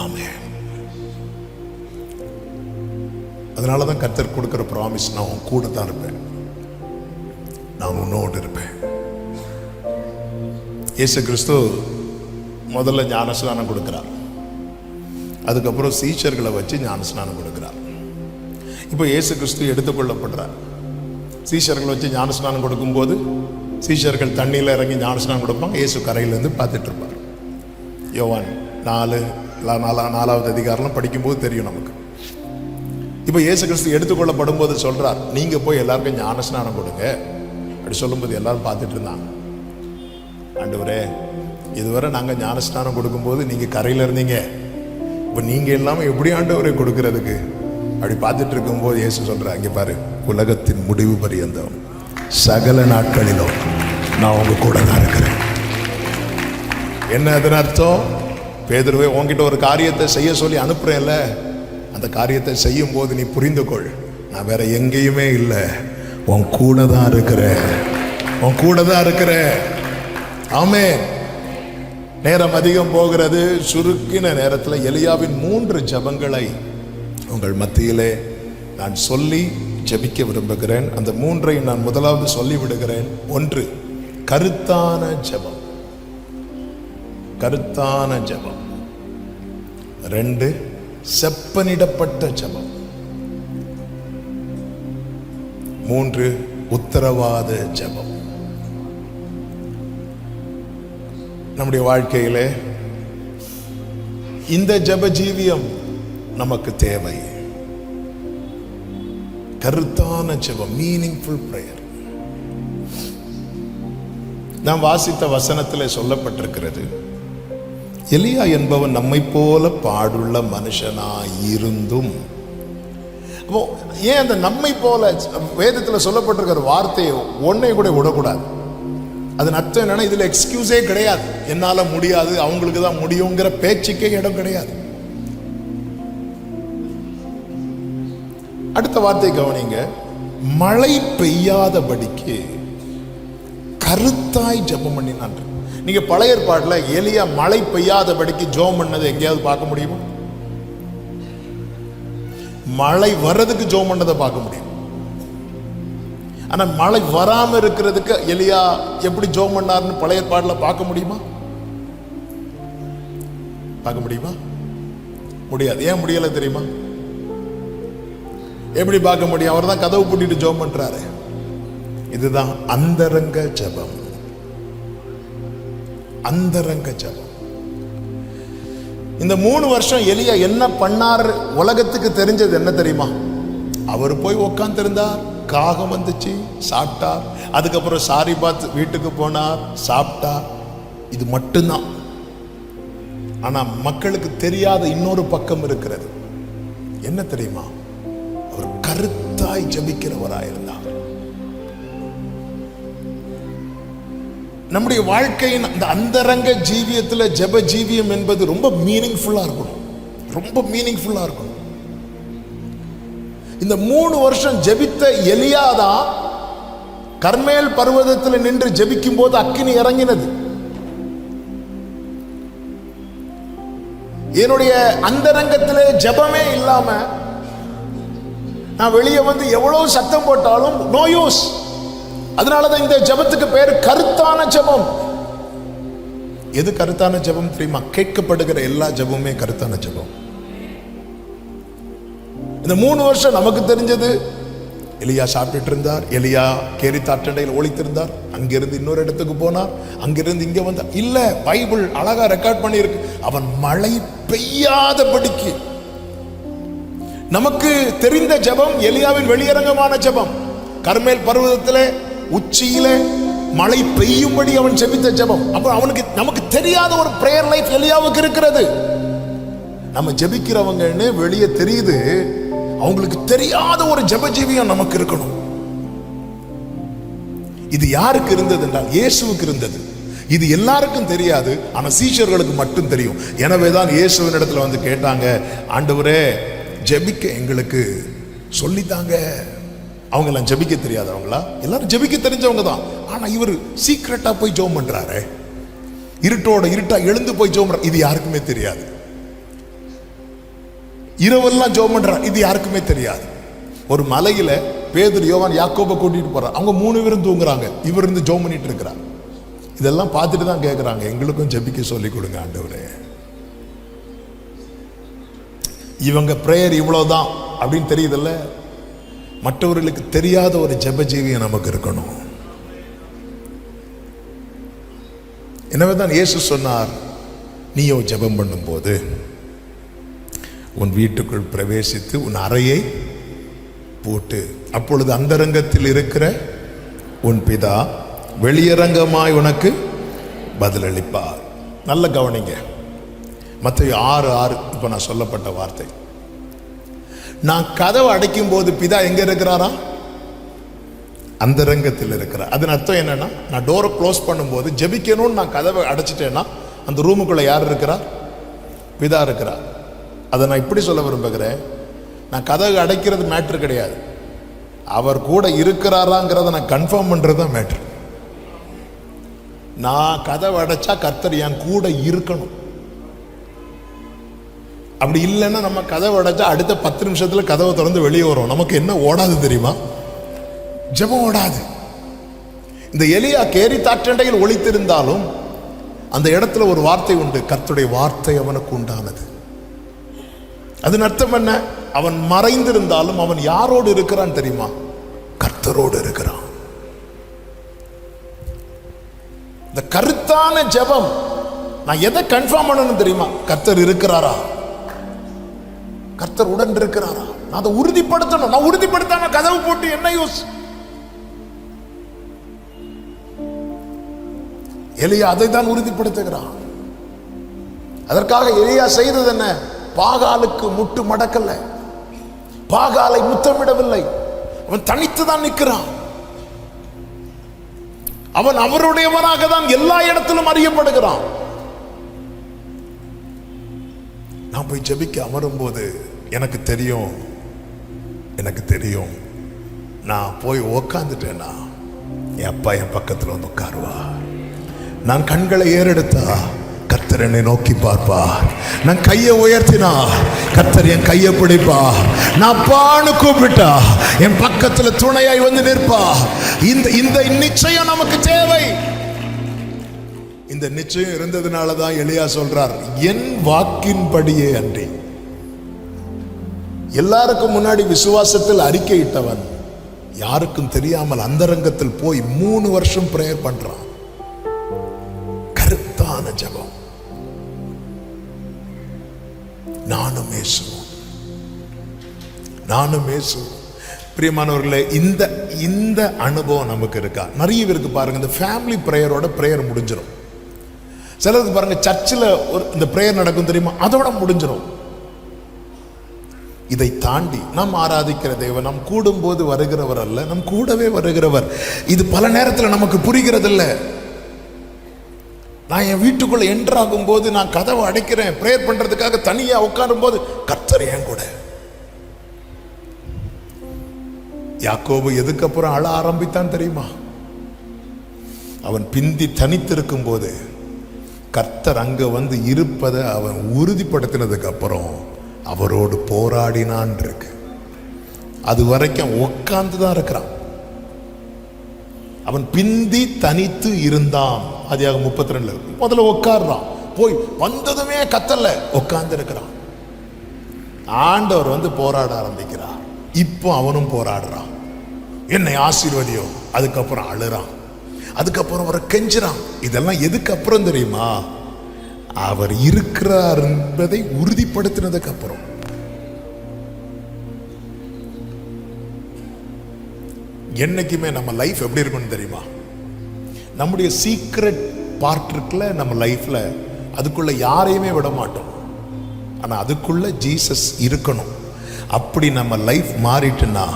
ஆமென். அதனாலதான் கர்த்தர் கொடுக்கிற ப்ராமிஸ், நான் உன் கூட தான் இருப்பேன், நான் உன்னோடு இருப்பேன். இயேசு கிறிஸ்து முதல்ல ஞானஸ்நானம் கொடுக்கிறார். அதுக்கப்புறம் சீஷர்களை வச்சு ஞானஸ்நானம் கொடுக்கிறார். இப்போ இயேசு கிறிஸ்து எடுத்துக்கொள்ளப்படுறார். சீஷர்களை வச்சு ஞானஸ்நானம் கொடுக்கும்போது சீஷர்கள் தண்ணியில் இறங்கி ஞானஸ்நானம் கொடுப்பாங்க. இயேசு கரையிலேருந்து பார்த்துட்டு இருப்பார். யோவான் 4வது அதிகாரம் படிக்கும்போது தெரியும் நமக்கு. இப்போ இயேசு கிறிஸ்து எடுத்துக்கொள்ளப்படும் போது சொல்றார், நீங்க போய் எல்லாருக்கும் ஞானஸ்நானம் கொடுங்க. அப்படி சொல்லும்போது எல்லாரும் பார்த்துட்டு இருந்தாங்க. ஆண்டவரே, இதுவரை நாங்க ஞானஸ்நானம் கொடுக்கும்போது நீங்க கரையில இருந்தீங்க, இப்போ நீங்க இல்லாம எப்படி ஆண்டவரை கொடுக்கறதுக்கு? அப்படி பார்த்துட்டு இருக்கும்போது இயேசு சொல்றார், இங்க பாரு, உலகத்தின் முடிவு பரியந்தம் சகல நாட்களிலும் நான் உங்க கூட தான் இருக்கிறேன். என்ன அதன் அர்த்தம்? பேதுருவே, உன்கிட்ட ஒரு காரியத்தை செய்ய சொல்லி அனுப்புறேன்ல, அந்த காரியத்தை செய்யும் போது நீ புரிந்து கொள், நான் வேற எங்கேயுமே இல்லை, உன் கூட தான் இருக்கிறேன், உன் கூட தான் இருக்கிறேன். ஆமென். நேரம் அதிகம் போகிறது. சுருக்கின நேரத்தில் எலியாவின் 3 ஜெபங்களை உங்கள் மத்தியிலே நான் சொல்லி ஜெபிக்க விரும்புகிறேன். அந்த 3ஐயும் நான் முதலாவது சொல்லி விடுகிறேன். 1, கருத்தான ஜெபம், கருத்தான ஜெபம். 2, செப்பனிடப்பட்ட ஜெபம். 3, உத்தரவாத ஜெபம். நம்முடைய வாழ்க்கையிலே இந்த ஜெப ஜீவியம் நமக்கு தேவை. கருத்தான ஜெபம், மீனிங்ஃபுல் பிரேயர். நாம் வாசித்த வசனத்திலே சொல்லப்பட்டிருக்கிறது, எலியா என்பவன் நம்மை போல பாடுள்ள மனுஷனாய் இருந்தும். அப்போ ஏன் அந்த நம்மை போல வேதத்தில் சொல்லப்பட்டிருக்கிற வார்த்தையை ஒன்னை கூட விடக்கூடாது. அது அர்த்தம் என்னன்னா, இதுல எக்ஸ்கியூஸே கிடையாது. என்னால முடியாது, அவங்களுக்கு தான் முடியுங்கிற பேச்சுக்கே இடம் கிடையாது. அடுத்த வார்த்தை கவனிங்க, மழை பெய்யாதபடிக்கு கருத்தாய் ஜெபம் பண்ணினான். நீங்க பழைய ஏற்பாட்டுல எலியா மழை பெய்யாதபடிக்கு ஜெபம் பண்ணதை எங்கேயாவது பார்க்க முடியுமா? மழை வர்றதுக்கு ஜெபம் பண்ணதை பார்க்க முடியும். ஆனா மழை வராம இருக்கிறதுக்கு எலியா எப்படி ஜெபம் பண்ணாருன்னு பழைய ஏற்பாட்டுல பார்க்க முடியுமா? பார்க்க முடியுமா? முடியாது. ஏன் முடியல தெரியுமா? எப்படி பார்க்க முடியும்? அவர் தான் கதவு பூட்டிட்டு ஜெபம் பண்றாரு. இதுதான் அந்தரங்க ஜெபம். அந்தரங்க ஜெபம். இந்த 3 வருஷம் எலியா என்ன பண்ணார் உலகத்துக்கு தெரிஞ்சது என்ன தெரியுமா? அவர் போய் உட்கார்ந்து இருந்தார், காகம் வந்துச்சு, சாப்பிட்டார். அதுக்கப்புறம் சாரிபாத் வீட்டுக்கு போனார், சாப்பிட்டார். இது மட்டும்தான். ஆனா மக்களுக்கு தெரியாத இன்னொரு பக்கம் இருக்கிறது. என்ன தெரியுமா? அவர் கருத்தாய் ஜெபிக்கிறவராயிருந்தார். நம்முடைய வாழ்க்கையின் அந்த அந்தரங்க ஜீவியத்துல ஜெப ஜீவியம் என்பது ரொம்ப மீனிங்ஃபுல்லா இருக்கணும். ரொம்ப மீனிங்ஃபுல்லா இருக்கணும். இந்த 3 வருஷம் ஜெபித்த எலியாதான் கர்மேல் பர்வதத்தில் நின்று ஜெபிக்கும் போது அக்கினி இறங்கினது. என்னுடைய அந்தரங்கத்திலே ஜெபமே இல்லாம நான் வெளியே வந்து எவ்வளவு சத்தம் போட்டாலும் நோ யூஸ். அதனாலதான் இந்த ஜெபத்துக்கு பேர் கருத்தான ஜெபம். எது கருத்தான ஜெபம் தெரியுமா? கேட்கப்படுகிற எல்லா ஜெபமுமே கருத்தான ஜெபம். இந்த 3 வருஷம் நமக்கு தெரிஞ்சது, எலியா சாப்பிட்டு இருந்தார், எலியா கேரி தாற்றண்டையில் ஒளித்திருந்தார், அங்கிருந்து இன்னொரு இடத்துக்கு போனார், அங்கிருந்து இங்க வந்தார். இல்ல, பைபிள் அழகா ரெக்கார்ட் பண்ணியிருக்கு. அவன் மழை பெய்யாதபடிக்கு. நமக்கு தெரிந்த ஜெபம் எலியாவின் வெளியரங்கமான ஜெபம். கர்மேல் பர்வதத்திலே உச்சியிலே மழை பெய்யும்படி அவன் ஜெபித்த ஜெபம். அப்ப அவனுக்கு நமக்கு தெரியாத ஒரு பிரேயர் லைஃப் எலியாவுக்கு இருக்கிறது. நம்ம ஜெபிக்கிறவங்கன்னு வெளியே தெரியுது, அவங்களுக்கு தெரியாத ஒரு ஜெப ஜீவியம் நமக்கு இருக்கணும். இது யாருக்கு இருந்தது என்றால் இயேசுவுக்கு இருந்தது. இது எல்லாருக்கும் தெரியாது, ஆனா சீஷர்களுக்கு மட்டும் தெரியும். எனவேதான் இயேசுவின் இடத்துல வந்து கேட்டாங்க, ஆண்டவரே ஜெபிக்க எங்களுக்கு சொல்லித்தாங்க. அவங்க எல்லாம் ஜெபிக்க தெரியாதவங்களா? எல்லாரும் ஜெபிக்க தெரிஞ்சவங்க தான். ஆனா இவர் சீக்கிரட்டா போய் ஜெபம் பண்றாரு, இருட்டோட இருட்டா எழுந்து போய் ஜெபம் பண்றாரு. இது யாருக்குமே தெரியாது. இரவெல்லாம் ஜெபம் பண்றார், இது யாருக்குமே தெரியாது. ஒரு மலையில பேதுரு, யோவான், யாக்கோபை கூட்டிட்டு போறார். அவங்க 3 பேரும் தூங்குறாங்க, இவர் இருந்து ஜெபம் பண்ணிட்டு இருக்கிறார். இதெல்லாம் பார்த்துட்டு தான் கேட்கிறாங்க, எங்களுக்கும் ஜெபிக்க சொல்லி கொடுங்க ஆண்டவரே. இவங்க பிரேயர் இவ்வளவுதான் அப்படின்னு தெரியுதுல்ல. மற்றவர்களுக்கு தெரியாத ஒரு ஜெப ஜீவியம் நமக்கு இருக்கணும். எனவேதான் இயேசு சொன்னார், நீயோ ஜெபம் பண்ணும் போது உன் வீட்டுக்குள் பிரவேசித்து உன் அறையை போட்டு, அப்பொழுது அந்தரங்கத்தில் இருக்கிற உன் பிதா வெளியரங்கமாய் உனக்கு பதிலளிப்பார். நல்ல கவனிங்க, மத்தேயு 6:6 இப்ப நான் சொல்லப்பட்ட வார்த்தை. நான் கதவை அடைக்கும் போது பிதா எங்க இருக்கிறாரா? அந்தரங்கத்தில் இருக்கிறார். அதன் அர்த்தம் என்னன்னா, நான் டோரை க்ளோஸ் பண்ணும்போது ஜெபிக்கணும்னு நான் கதவை அடைச்சிட்டேன்னா அந்த ரூமுக்குள்ள யார் இருக்கிறார்? பிதா இருக்கிறார். அதை நான் இப்படி சொல்ல விரும்புகிறேன், நான் கதவை அடைக்கிறது மேட்ரு கிடையாது, அவர் கூட இருக்கிறாராங்கிறத நான் கன்ஃபார்ம் பண்றது தான் மேட்ரு. நான் கதவை அடைச்சா கர்த்தர் என் கூட இருக்கணும். அப்படி இல்லைன்னா நம்ம கதவை அடைச்சா அடுத்த 10 நிமிஷத்துல கதவை திறந்து வெளியே வரும். நமக்கு என்ன ஓடாது தெரியுமா? ஜெபம் ஓடாது. இந்த எலியா கேரி தாற்றண்டையில் ஒளித்திருந்தாலும் அந்த இடத்துல ஒரு வார்த்தை உண்டு, கர்த்தருடைய வார்த்தை அவனுக்கு உண்டானது. அதன் அர்த்தம் என்ன? அவன் மறைந்திருந்தாலும் அவன் யாரோடு இருக்கிறான் தெரியுமா? கர்த்தரோடு இருக்கிறான். இந்த கருத்தான ஜெபம், நான் எதை கன்ஃபார்ம் பண்ணணும் தெரியுமா? கர்த்தர் இருக்கிறாரா, கர்த்தர் உடன் இருக்கிறாரா, நான் அதை உறுதிப்படுத்தணும். நான் உறுதிப்படுத்தாம கதவு போட்டு என்ன யூஸ்? எலியா அதை தான் உறுதிப்படுத்துகிறான். அதற்காக எலியா செய்தது என்ன? பாகாலுக்கு முட்டு மடக்கல்ல, பாகாலை முத்தமிடவில்லை. அவன் தனித்து தான் நிற்கிறான். அவன் அவருடையவனாக தான் எல்லா இடத்திலும் அறியப்படுகிறான். நான் போய் ஜெபிக்க அமரும் போது எனக்கு தெரியும், நான் போய் உக்காந்துட்டேன்னா என் அப்பா என் பக்கத்தில் வந்து உட்காருவா. நான் கண்களை ஏறெடுத்தா கர்த்தர் என்னை நோக்கி பார்ப்பார். நான் கையை உயர்த்தினா கர்த்தர் என் கையை பிடிப்பா. நான் அப்பான்னு கூப்பிட்டா என் பக்கத்துல துணையாய் வந்து நிற்பா. இந்த நிச்சயம் நமக்கு தேவை. இந்த நிச்சயம் இருந்ததுனால தான் எலியா சொல்றார், என் வாக்கின்படியே அன்றி. எல்லாருக்கும் முன்னாடி விசுவாசத்தில் அறிக்கையிட்டவன் யாருக்கும் தெரியாமல் அந்தரங்கத்தில் போய் 3 வருஷம் பிரேயர் பண்றான். கருத்தான ஜெபம். நானும் இயேசுவும். பிரியமானவர்களே, இந்த அனுபவம் நமக்கு இருக்கா? நிறைய பேருக்கு பாருங்க, இந்த ஃபேமிலி பிரேயரோட பிரேயர் முடிஞ்சிடும். சிலருக்கு பாருங்க, சர்ச்சில் இந்த பிரேயர் நடக்கும் தெரியுமா, அதோட முடிஞ்சிடும். இதை தாண்டி நாம் ஆராதிக்கிற தேவன் நம் கூடும்போது வருகிறவர் அல்ல, நம் கூடவே வருகிறவர். இது பல நேரத்தில் நமக்கு புரிகிறது இல்லை. நான் என் வீட்டுக்குள்ள என்ட்ராகும் போது நான் கதவை அடைக்கிறேன், பிரேயர் பண்றதுக்காக தனியா உட்காரும் போது கர்த்தர் என் கூட. யாக்கோபு எதுக்கப்புறம் அழ ஆரம்பித்தான் தெரியுமா? அவன் பிந்தி தனித்திருக்கும் போது கர்த்தர் அங்க வந்து இருப்பதை அவன் உறுதிப்படுத்தினதுக்கு அப்புறம் அவரோடு போராடினான் இருக்கு. அது வரைக்கும் உட்கார்ந்து தான் இருக்கிறான். அவன் பிந்தி தனித்து இருந்தான். அதிகாரம் 32 முதல்ல உட்கார்றான், போய் வந்ததுமே கத்தல்ல உட்கார்ந்து இருக்கிறான். ஆண்டவர் வந்து போராட ஆரம்பிக்கிறார். இப்போ அவனும் போராடுறான், என்னை ஆசீர்வதியோ. அதுக்கப்புறம் அழுறான், அதுக்கப்புறம் அவரை கெஞ்சுறான். இதெல்லாம் எதுக்கு அப்புறம் தெரியுமா? அவர் இருக்கிறார் என்பதை உறுதிப்படுத்தினதுக்கு அப்புறம். என்னைக்குமே நம்ம லைஃப் எப்படி இருக்கும்னு தெரியுமா? நம்முடைய சீக்ரெட் பார்ட் இருக்குல்ல நம்ம லைஃப்ல, அதுக்குள்ள யாரையுமே விட மாட்டோம். ஆனா அதுக்குள்ள ஜீசஸ் இருக்கணும். அப்படி நம்ம லைஃப் மாறிட்டுன்னா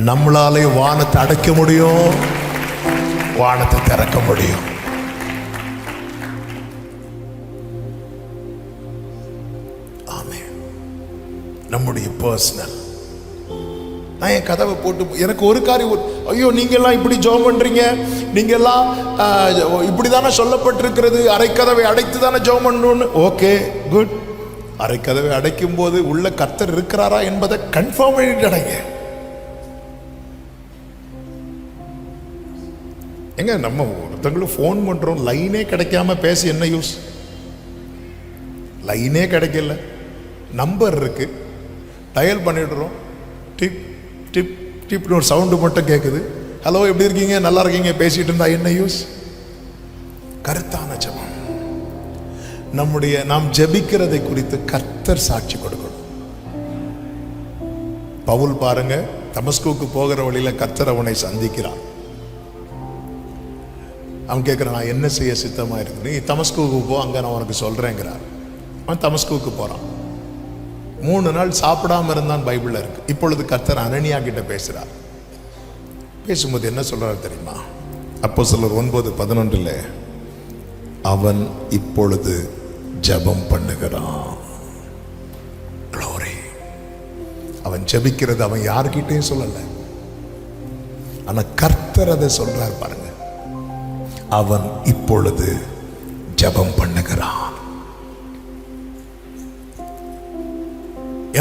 நம்மளாலே வானத்தை அடைக்க முடியும், வானத்தை திறக்க முடியும். ஆமென். நம்முடைய பர்சனல். நான் என் கதவை போட்டு எனக்கு ஒரு காரியம், ஐயோ நீங்கெல்லாம் இப்படி ஜெபம் பண்றீங்க, நீங்கெல்லாம் இப்படி தானே சொல்லப்பட்டிருக்கிறது, அரைக்கதவை அடைத்து தானே ஜெபம் பண்ணணும்னு. Okay good. அரைக்கதவை அடைக்கும் போது உள்ள கர்த்தர் இருக்கிறாரா என்பதை கன்ஃபார்ம் பண்ணிட்டு அடைங்க. எங்க நம்ம ஒருத்தங்களுக்கு ஃபோன் பண்றோம், லைனே கிடைக்காம பேசி என்ன யூஸ்? லைனே கிடைக்கல, நம்பர் இருக்கு, டயல் பண்ணிடுறோம், டிப் டிப் டிப்னு ஒரு சவுண்டு மட்டும் கேட்குது. ஹலோ எப்படி இருக்கீங்க, நல்லா இருக்கீங்க பேசிட்டு இருந்தா என்ன யூஸ்? கருத்தான ஜெபம். நாம் ஜெபிக்கிறதை குறித்து கர்த்தர் சாட்சி கொடுக்கணும். பவுல் பாருங்க, தமஸ்குக்கு போகிற வழியில கர்த்தர் அவனை சந்திக்கிறான். அவன் கேட்கிறான், நான் என்ன செய்ய சித்தமா இருக்கு? நீ தமஸ்குக்கு போ, அங்க நான் உனக்கு சொல்றேங்கிறார். அவன் தமஸ்குக்கு போறான். 3 நாள் சாப்பிடாம இருந்தான், பைபிள்ல இருக்கு. இப்பொழுது கர்த்தர் அனனியா கிட்ட பேசுறார். பேசும்போது என்ன சொல்றாரு தெரியுமா? அப்போஸ்தலர் 9:11 அவன் இப்பொழுது ஜெபம் பண்ணுகிறான். Glory. அவன் ஜெபிக்கிறது அவன் யார்கிட்டையும் சொல்லல, ஆனா கர்த்தர் அதை சொல்றார் பாருங்க. அவன் இப்பொழுது ஜெபம் பண்ணுகிறான்.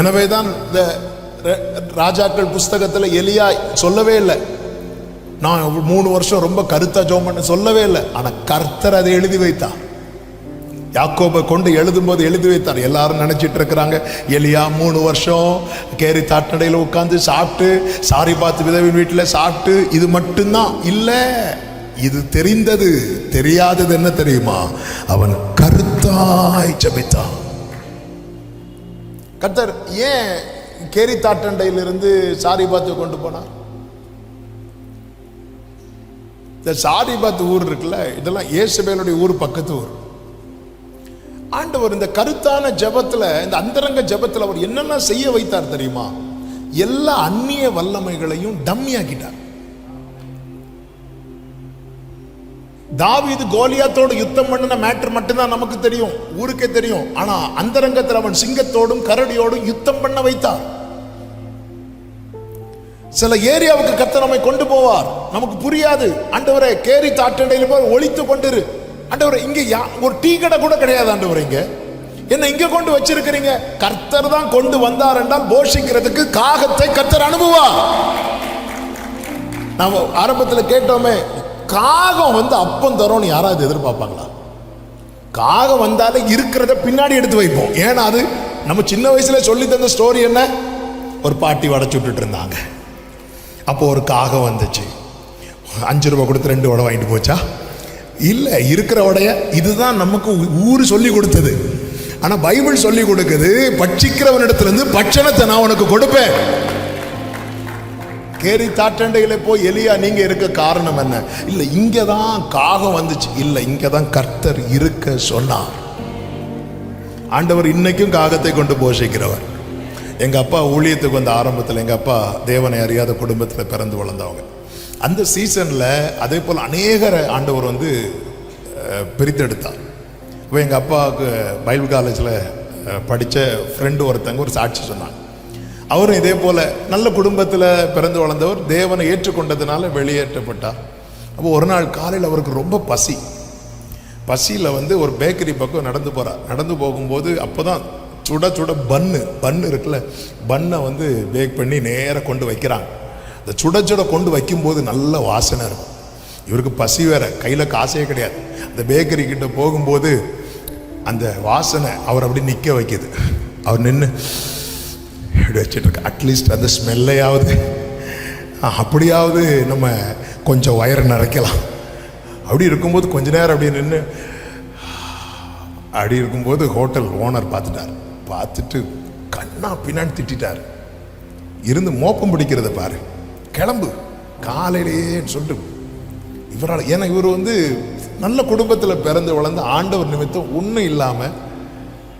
எனவேதான் இந்த ராஜாக்கள் புஸ்தகத்துல எலியா சொல்லவே இல்லை, நான் 3 வருஷம் ரொம்ப கருத்தா ஜெபம் பண்ண சொல்லவே இல்லை. ஆனா கர்த்தர் அதை எழுதி வைத்தார். யாக்கோபை கொண்டு எழுதும் போது எழுதி வைத்தார். எல்லாரும் நினைச்சிட்டு இருக்கிறாங்க, எலியா 3 வருஷம் கேரி தாட்டடையில் உட்கார்ந்து சாப்பிட்டு, சாரிபாத் விதவின் வீட்டில் சாப்பிட்டு, இது மட்டும்தான் இல்ல. இது தெரிந்தது. தெரியாதது என்ன தெரியுமா? அவன் கருத்தாய் ஜெபித்தான். கர்த்தர் ஏன் கேரி தாட்டண்டையிலிருந்து சாரிபாத்தை கொண்டு போனார்? இந்த சாரிபாத் ஊர் இருக்குல்ல, இதெல்லாம் இயேசுபேலுடைய ஊர், பக்கத்து ஊர். ஆண்டவர் இந்த கருத்தான ஜெபத்துல, இந்த அந்தரங்க ஜெபத்துல அவர் என்னென்ன செய்ய வைத்தார் தெரியுமா? எல்லா அந்நிய வல்லமைகளையும் டம்மியாக்கிட்டார். தாவீது கோலியாத்தோடு யுத்தம் பண்ணின மேட்டர் மட்டும்தான் நமக்கு தெரியும், ஊருக்கே தெரியும். ஆனா அந்தரங்கத்தில் அவன் சிங்கத்தோடும் கரடியோடும் யுத்தம் பண்ண வைத்தார். சில ஏரியாவுக்கு கர்த்தர் நம்மை கொண்டு போவார், நமக்கு புரியாது. ஆண்டவரே கேரி தாட்டண்டையில் போய் ஒளித்து கொண்டிரு. ஆண்டவரே இங்க ஒரு டீ கடை கூட கிடையாது. ஆண்டவரே இங்க என்ன இங்க கொண்டு வச்சிருக்கிறீங்க? கர்த்தர் தான் கொண்டு வந்தார் என்றால் போஷிக்கிறதுக்கு காகத்தை கர்த்தர் அனுப்புவார். நாம் ஆரம்பத்தில் கேட்டோமே, காகம் வந்து அப்பம் தரோன்னு யாராவது எதிர்பார்ப்பாங்களா? காகம் வந்தாலே இருக்கிறத பின்னாடி எடுத்து வைப்போம். ஏன்னா அது நம்ம சின்ன வயசுல சொல்லி தந்த ஸ்டோரி என்ன? ஒரு பாட்டி வடை சுட்டுட்டு இருந்தாங்க. அப்போ ஒரு காகம் வந்துச்சு. 5 ரூபா கொடுத்து 2 வடை வாங்கிட்டு போச்சா? இல்லை, இருக்கிற உடைய இதுதான் நமக்கு ஊர் சொல்லி கொடுத்தது. ஆனா பைபிள் சொல்லி கொடுக்குது, பட்சிக்கிறவனிடத்திலிருந்து பட்சணத்தை நான் உனக்கு கொடுப்பேன். கேரி தாட்டண்டையில போய் எலியா நீங்க இருக்க காரணம் என்ன? இல்ல இங்கதான் காகம் வந்துச்சு. இல்ல இங்கதான் கர்த்தர் இருக்க சொன்னார். ஆண்டவர் இன்னைக்கும் காகத்தை கொண்டு போஷிக்கிறவர். எங்க அப்பா ஊழியத்துக்கு வந்த ஆரம்பத்தில் எங்க அப்பா தேவனை அறியாத குடும்பத்தில் பிறந்து வளர்ந்தவங்க. அந்த சீசன்ல அதே போல் அநேகரை ஆண்டவர் வந்து பிரித்தெடுத்தார். இப்போ எங்கள் அப்பாவுக்கு பைபிள் காலேஜில் படித்த ஃப்ரெண்டு ஒருத்தங்க ஒரு சாட்சி சொன்னாங்க. அவரும் இதே போல் நல்ல குடும்பத்தில் பிறந்து வளர்ந்தவர், தேவனை ஏற்றுக்கொண்டதுனால வெளியேற்றப்பட்டார். அப்போ ஒரு நாள் காலையில் அவருக்கு ரொம்ப பசியில் வந்து ஒரு பேக்கரி பக்கம் நடந்து போகிறார். நடந்து போகும்போது அப்போ தான் சுட சுட பன்னு இருக்குல்ல, பன்னை வந்து பேக் பண்ணி நேராக கொண்டு வைக்கிறாங்க. அந்த சுட சுட கொண்டு வைக்கும்போது நல்ல வாசனை இருக்கும். இவருக்கு பசி வேற, கையில் காசே கிடையாது. அந்த பேக்கரி கிட்ட போகும்போது அந்த வாசனை அவர் அப்படி நிற்க வைக்கிது. அவர் நின்று இப்படி வச்சுட்டு இருக்க, அட்லீஸ்ட் அந்த ஸ்மெல்லையாவது அப்படியாவது நம்ம கொஞ்சம் வயிறு நிறைக்கலாம். அப்படி இருக்கும்போது கொஞ்ச நேரம் அப்படி நின்று அப்படி இருக்கும்போது ஹோட்டல் ஓனர் பார்த்துட்டு கண்ணா பின்னாடி திட்டார். இருந்து மோப்பம் பிடிக்கிறத பாரு, கிளம்பு காலையிலேயே சொல்லிட்டு இவரால். ஏன்னா இவர் வந்து நல்ல குடும்பத்தில் பிறந்து வளர்ந்து ஆண்டவர் நிமித்தம் ஒன்றும் இல்லாமல்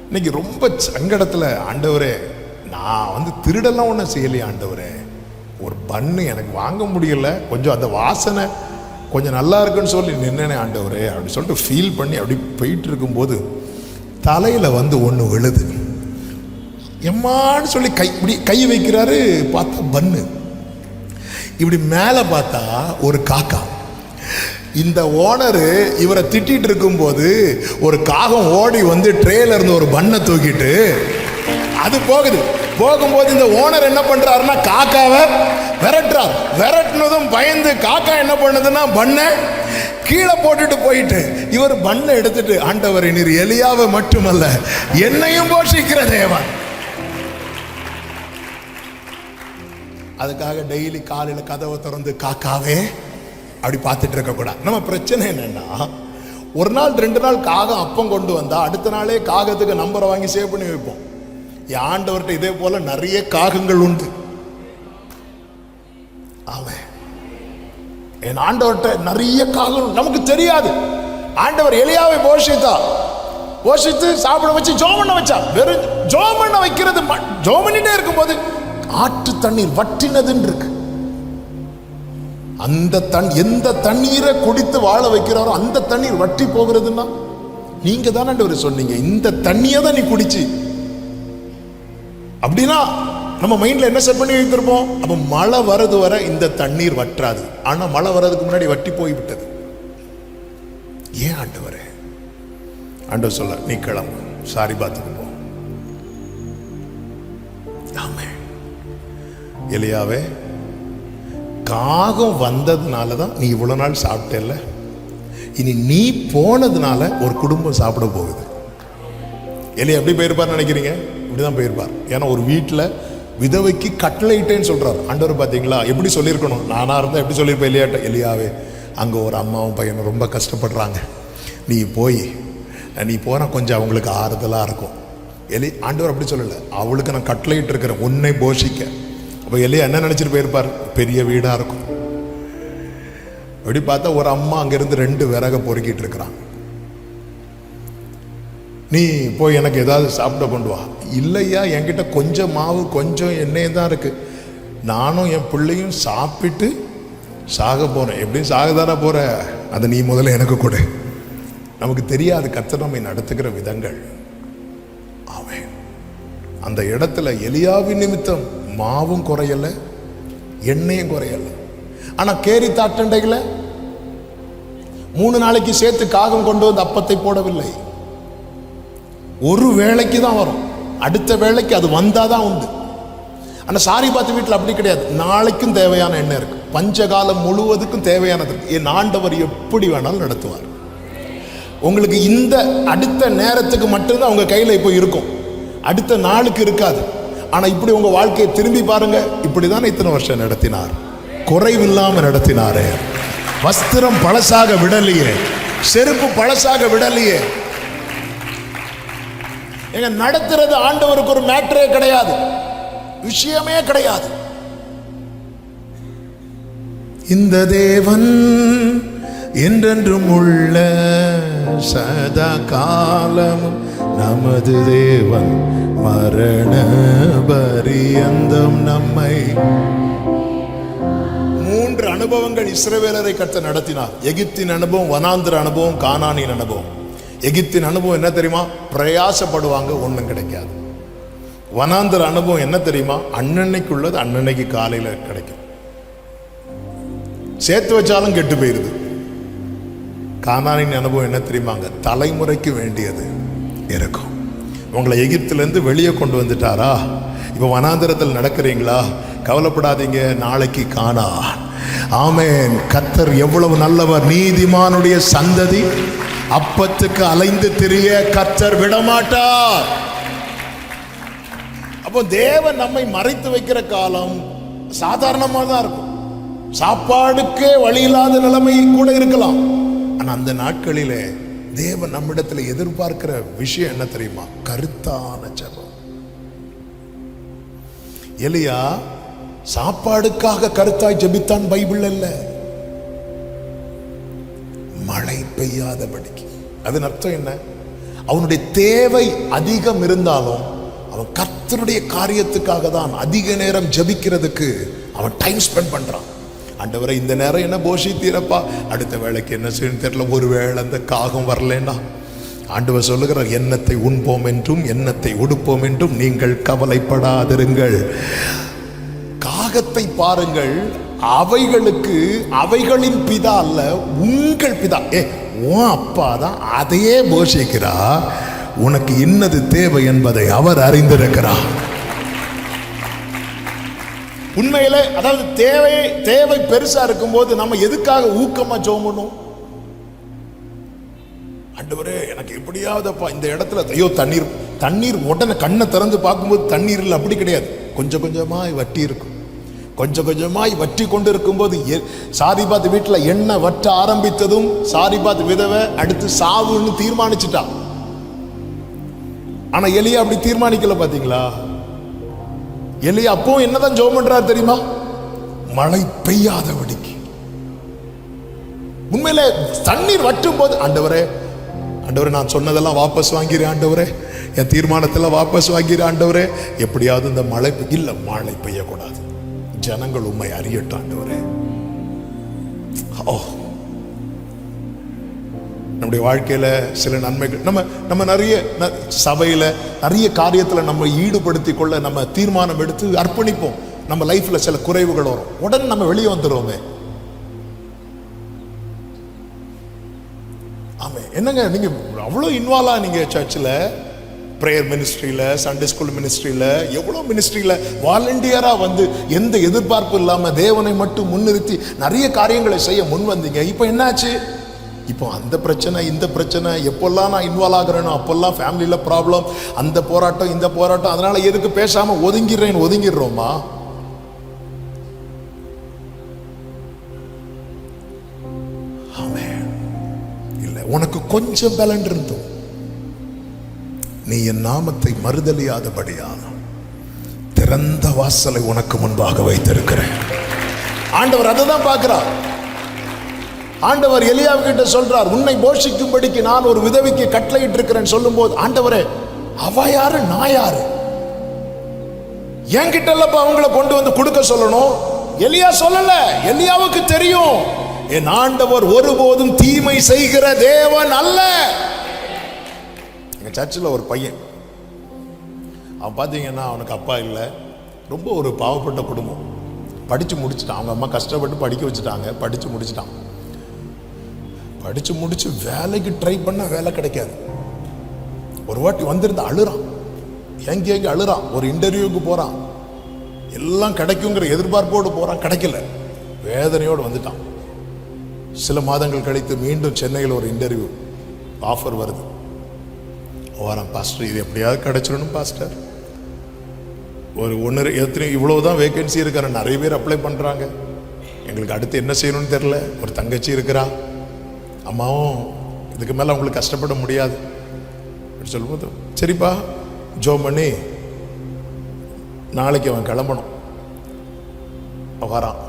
இன்னைக்கு ரொம்ப சங்கடத்தில், ஆண்டவரே நான் வந்து திருடெல்லாம் ஒன்றும் செய்யலையே ஆண்டவரே, ஒரு பண்ணு எனக்கு வாங்க முடியல, கொஞ்சம் அந்த வாசனை கொஞ்சம் நல்லா இருக்குன்னு சொல்லி நின்னேனே ஆண்டவரே அப்படி சொல்லிட்டு ஃபீல் பண்ணி அப்படி போயிட்டு இருக்கும்போது தலையில் வந்து ஒன்று விழுது. எம்மான்னு சொல்லி கை வைக்கிறாரு. பார்த்தா பன்னு. இப்படி மேலே பார்த்தா ஒரு காக்கா. இந்த ஓனரு இவரை திட்டிட்டு இருக்கும்போது ஒரு காகம் ஓடி வந்து ட்ரேல இருந்து ஒரு பண்ணை தூக்கிட்டு அது போகும்போது இந்த ஓனர் என்ன பண்றாருன்னா காக்காவை விரட்டுறார். விரட்டினதும் பயந்து காக்கா என்ன பண்ணுதுன்னா பண்ணை கீழே போட்டுட்டு போயிட்டு இவர் பண்ணை எடுத்துட்டு, ஆண்டவர் நீர் எலியாவை மட்டுமல்ல என்னையும் போஷிக்கிற தேவன். அதுக்காக டெய்லி காலையில் கதவை திறந்து காக்காவே அப்படி பார்த்துட்டு இருக்கக்கூடாது. நம்ம பிரச்சனை என்னன்னா, ஒரு நாள் 2 நாள் காகம் அப்பம் கொண்டு வந்தா அடுத்த நாளே காகத்துக்கு நம்பரை வாங்கி சேவ் பண்ணி வைப்போம். ஆண்டவர்கிட்ட இதே போல நிறைய காகங்கள் உண்டு. ஆமே, என் ஆண்டவர்கிட்ட நிறைய காகம் நமக்கு தெரியாது. ஆண்டவர் எலியாவை போஷித்து சாப்பிட வச்சு ஜோம் பண்ண வச்சா. வெறும் ஜோம் பண்ண வைக்கிறது, ஜோம் பண்ணிட்டே இருக்கும்போது ஆற்று தண்ணீர் வற்றினதுன்னு இருக்கு. அந்த எந்த தண்ணீரை குடித்து வாழ வைக்கிறாரோ அந்த தண்ணீர் வற்றி போகிறதுன்னா நீங்க தானே சொன்னீங்க, இந்த தண்ணியை தான் நீ குடிச்சு. அப்படின்னா நம்ம மைண்ட்ல என்ன செட் பண்ணி வைத்திருப்போம்? அப்ப மழை வரது வர இந்த தண்ணீர் வற்றாது. ஆனா மழை வர்றதுக்கு முன்னாடி வற்றி போய்விட்டது. ஏன் ஆண்டவரே? ஆண்டவர் சொல்ல, நீ கிளம்பு, சாரி பாத்துக்கு போ. ஆமே, எலியாவே காகம் வந்ததுனால தான் நீ இவ்வளவு நாள் சாப்பிட்டல. இனி நீ போனதுனால ஒரு குடும்பம் சாப்பிட போகுது. எலியா எப்படி போயிருப்பார் நினைக்கிறீங்க? இப்படிதான் போயிருப்பார். ஏன்னா ஒரு வீட்டில் விதவைக்கு கட்டளையிட்டேன்னு சொல்றாரு ஆண்டவர். பார்த்தீங்களா எப்படி சொல்லியிருக்கணும்? நானா இருந்தா எப்படி சொல்லியிருப்பேன் எலியாட்ட, எலியாவே அங்கே ஒரு அம்மாவும் பையனும் ரொம்ப கஷ்டப்படுறாங்க, நீ போனா கொஞ்சம் அவங்களுக்கு ஆறுதலாக இருக்கும். ஆண்டவர் அப்படி சொல்லலை, அவளுக்கு நான் கட்டளையிட்டு இருக்கிறேன் உன்னை போஷிக்க. அப்போ எலியா என்ன நினைச்சிட்டு போயிருப்பார்? பெரிய வீடா இருக்கும். அப்படி பார்த்தா ஒரு அம்மா அங்கிருந்து 2 விறக பொறுக்கிட்டு இருக்கிறான். நீ போய் எனக்கு ஏதாவது சாப்பிட கொண்டு வா. இல்லையா, என்கிட்ட கொஞ்சம் மாவு கொஞ்சம் எண்ணெய் தான் இருக்கு, நானும் என் பிள்ளையும் சாப்பிட்டு சாக போறேன். எப்படியும் சாகதானே போற, அதை நீ முதல்ல எனக்கு கொடு. நமக்கு தெரியாது கர்த்தர் நம்மை நடத்துகிற விதங்கள். ஆமென். அந்த இடத்துல எலியாவின் நிமித்தம் மாவும் குறையல, எண்ணெயும் குறையல. ஆனா கேரி தாட்டண்டைகளை 3 நாளைக்கு சேர்த்து காகம் கொண்டு வந்து அப்பத்தை போடவில்லை. ஒரு வேளைக்கு தான் வரும், அடுத்த வேளைக்கு அது வந்தாதான் உண்டு. ஆனா சாரி பார்த்து வீட்டில் அப்படி கிடையாது. நாளைக்கும் தேவையான எண்ணெய் இருக்கு, பஞ்சகாலம் முழுவதுக்கும் தேவையானது என் ஆண்டவர் எப்படி வேணாலும் நடத்துவார். உங்களுக்கு இந்த அடுத்த நேரத்துக்கு மட்டும்தான் உங்க கையில இப்போ இருக்கும், அடுத்த நாளுக்கு இருக்காது. ஆனா இப்படி உங்க வாழ்க்கையை திரும்பி பாருங்க, இப்படிதான் இத்தனை வருஷம் நடத்தினார், குறைவில்லாம நடத்தினாரே. வஸ்திரம் பழசாக விடலையே, செருப்பு பழசாக விடலையே. எங்க நடத்துறது ஆண்டவருக்கு ஒரு மேட்டரே கிடையாது, விஷயமே கிடையாது. இந்த தேவன் என்றென்றும் உள்ள சதா காலமும் நமது தேவன், மரண பரியந்தம் நம்மை. 3 அனுபவங்கள் இஸ்ரவேலரை கர்த்தர் நடத்தினார். எகிப்தின் அனுபவம், வனாந்திர அனுபவம், கானானின் அனுபவம். எகிப்தின் அனுபவம் என்ன தெரியுமா? பிரயாசப்படுவாங்க, ஒன்றும் கிடைக்காது. வனாந்திர அனுபவம் என்ன தெரியுமா? அன்னன்னைக்கு உள்ளது அன்னன்னைக்கு காலையில கிடைக்கும், சேர்த்து வச்சாலும் கெட்டு போயிருது. கானானின் அனுபவம் என்ன தெரியுமாங்க? தலைமுறைக்கு வேண்டியது இருக்கும். உங்களை எகிப்திலிருந்து வெளியே கொண்டு வந்துட்டாரா, இப்போ வனாந்திரத்தில் நடக்கிறீங்களா? கவலைப்படாதீங்க, நாளைக்கு கானான். ஆமென். கர்த்தர் எவ்வளவு நல்லவர். நீதிமானுடைய சந்ததி அப்பத்துக்கு அலைந்து திரிய கர்த்தர் விடமாட்டார். அப்போ தேவன் நம்மை மறைத்து வைக்கிற காலம் சாதாரணமாக தான் இருக்கும். சாப்பாடுக்கே வழி இல்லாத நிலைமை கூட இருக்கலாம். ஆனா அந்த நாட்களிலே தேவன் நம்மிடத்தில் எதிர்பார்க்கிற விஷயம் என்ன தெரியுமா? கருத்தான ஜெபம். எலியா சாப்பாடுக்காக கருத்தாய் ஜெபித்தான், பைபிள் அல்ல, மழை பெய்யாதபடிக்கு. அதன் அர்த்தம் என்ன? அவனுடைய தேவை அதிகம் இருந்தாலும் அவன் கர்த்தருடைய காரியத்துக்காக தான் அதிக நேரம் ஜெபிக்கிறதுக்கு அவன் டைம் ஸ்பெண்ட் பண்றான். ஆண்டவரை இந்த நேரம் என்ன போஷித்தீரப்பா, அடுத்த வேளைக்கு என்ன செய்யணும் தெரியல, ஒருவேளை அந்த காகம் வரலன்னா ஆண்டவர் சொல்லுகிறார், எண்ணத்தை உண்போம் என்றும் எண்ணத்தை உடுப்போம் என்றும் நீங்கள் கவலைப்படாதிருங்கள். காகத்தை பாருங்கள், அவைகளுக்கு அவைகளின் பிதா அல்ல, உங்கள் பிதா, உன் அப்பா தான் அதையே போஷிக்கிறா. உனக்கு இன்னது தேவை என்பதை அவர் அறிந்திருக்கிறார். உண்மையிலே அதாவது தேவை பெருசா இருக்கும்போது நம்ம எதுக்காக ஊக்கமா ஜெபம் பண்ணுவோம்? ஆண்டவரே எனக்கு எப்படியாவதுப்பா இந்த இடத்துல, ஐயோ தண்ணீர் உடனே கண்ணை திறந்து பார்க்கும்போது தண்ணீர் இல்லை, அப்படி கிடையாது. கொஞ்சம் கொஞ்சமாய் வட்டி இருக்கும். கொஞ்சம் கொஞ்சமாய் வற்றி கொண்டு இருக்கும்போது சாரிபாத் வீட்டில் எண்ணெய் வற்ற ஆரம்பித்ததும் சாரிபாத் விதவை அடுத்து சாவுன்னு தீர்மானிச்சுட்டா. ஆனா எலியா அப்படி தீர்மானிக்கல. பாத்தீங்களா? எலியா அப்போ என்னதான் ஜெபம் பண்றாரு தெரியுமா? மழை பெய்யாதபடிக்கு. உண்மையில தண்ணீர் வற்றும் போது ஆண்டவரே நான் சொன்னதெல்லாம் வாபஸ் வாங்கிறேன் ஆண்டவரே, என் தீர்மானத்தெல்லாம் வாபஸ் வாங்கிறேன் ஆண்டவரே, எப்படியாவது இந்த மழை பெய்யக்கூடாது, ஜனங்கள் உண்மை அறியட்டும் ஆண்டவரே. நம்முடைய வாழ்க்கையில சில நன்மைகள் நம்ம நிறைய சபையில நிறைய காரியத்துல நம்ம ஈடுபடுத்தி கொள்ள நம்ம தீர்மானம் எடுத்து அர்ப்பணிப்போம். நம்ம லைஃப்ல சில குறைவுகள் வரும், உடனே நம்ம வெளியே வந்துடுவோமே. ஆமே, என்னங்க நீங்க அவ்வளவு இன்வால்வா நீங்க சர்ச்சில் பிரேயர் மினிஸ்ட்ரியில, சண்டே ஸ்கூல் மினிஸ்ட்ரியில, எவ்வளோ மினிஸ்ட்ரியில வாலண்டியரா வந்து எந்த எதிர்பார்ப்பு இல்லாம தேவனை மட்டும் முன்னிறுத்தி நிறைய காரியங்களை செய்ய முன் வந்தீங்க. இப்போ என்னாச்சு? இப்போ அந்த பிரச்சனை இந்த பிரச்சனை, எப்பெல்லாம் நான் இன்வால்வ் ஆகிறேனோ அப்பெல்லாம் ஃபேமிலியில ப்ராப்ளம், அந்த போராட்டம் இந்த போராட்டம், அதனால எதுக்கு பேசாம ஒதுங்கிடுறோமா? இல்ல, உனக்கு கொஞ்சம் பலன் இருந்தும் நீ என் நாமத்தை மறுதலியாதபடியாக திறந்த வாசலை உனக்கு முன்பாக வைத்திருக்கிறேன். ஆண்டவர் அதை தான் பார்க்கிறார். ஆண்டவர் எலியாவிட்ட சொல்றார், உன்னை போஷிக்கும்படிக்கு நான் ஒரு விதவைக்கு கட்டளையிட்டு இருக்கிறேன் சொல்லும் போது, ஆண்டவரே அவ யாரு நான் யாரு? என்கிட்ட இல்லப்பா அவங்கள கொண்டு வந்து கொடுக்க சொல்லணும். எலியா சொல்லல, எலியாவுக்கு தெரியும் என் ஆண்டவர் ஒருபோதும் தீமை செய்கிற தேவன் அல்ல. எங்க சர்ச்சில் ஒரு பையன், அவன் பார்த்தீங்கன்னா அவனுக்கு அப்பா இல்லை, ரொம்ப ஒரு பாவப்பட்ட குடும்பம், படிச்சு முடிச்சுட்டான். அவங்க அம்மா கஷ்டப்பட்டு படிக்க வச்சுட்டாங்க, படிச்சு முடிச்சுட்டான். படிச்சு முடிச்சு வேலைக்கு ட்ரை பண்ண வேலை கிடைக்காது. ஒரு வாட்டி வந்திருந்த அழுறான், எங்க அழுறான். ஒரு இன்டர்வியூக்கு போறான், எல்லாம் கிடைக்குங்கிற எதிர்பார்ப்போடு போறான், கிடைக்கல. வேதனையோடு வந்துட்டான். சில மாதங்கள் கழித்து மீண்டும் சென்னையில் ஒரு இன்டர்வியூ ஆஃபர் வருது. வரான், பாஸ்டர் இது எப்படியாவது கிடைச்சிடணும் பாஸ்டர், ஒரு எத்தனை இவ்வளவுதான் வேகன்சி இருக்கிற, நிறைய பேர் அப்ளை பண்ணுறாங்க, எங்களுக்கு அடுத்து என்ன செய்யணும்னு தெரில. ஒரு தங்கச்சி இருக்கிறா, அம்மாவும் இதுக்கு மேலே அவங்களுக்கு கஷ்டப்பட முடியாது அப்படி சொல்லும்போது, சரிப்பா ஜோம் பண்ணி நாளைக்கு அவன் கிளம்பணும். வரான்,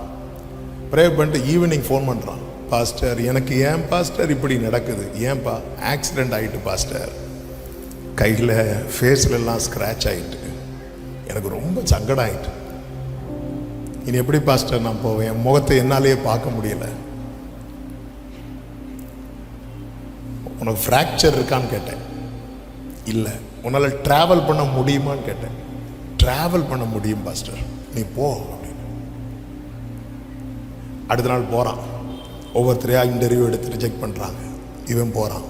ப்ரே பண்ணிட்டு ஈவினிங் ஃபோன் பண்ணுறான், பாஸ்டர் எனக்கு ஏன் பாஸ்டர் இப்படி நடக்குது, ஏன்பா ஆக்சிடெண்ட் ஆகிட்டு பாஸ்டர், கையில் ஃபேஸ்லெல்லாம் ஸ்க்ராட்ச் ஆகிட்டு, எனக்கு ரொம்ப சங்கடம் ஆகிட்டு, இனி எப்படி பாஸ்டர் நான் போவேன், என் முகத்தை என்னாலேயே பார்க்க முடியல. உனக்கு ஃப்ராக்சர் இருக்கான்னு கேட்டேன். இல்லை. உன்னால் ட்ராவல் பண்ண முடியுமான்னு கேட்டேன். ட்ராவல் பண்ண முடியும் பாஸ்டர், நீ போ அப்படின்னு. அடுத்த நாள் போகிறான். ஒவ்வொருத்தரையாக இன்டர்வியூ எடுத்து ரிஜெக்ட் பண்ணுறாங்க. இவன் போகிறான்.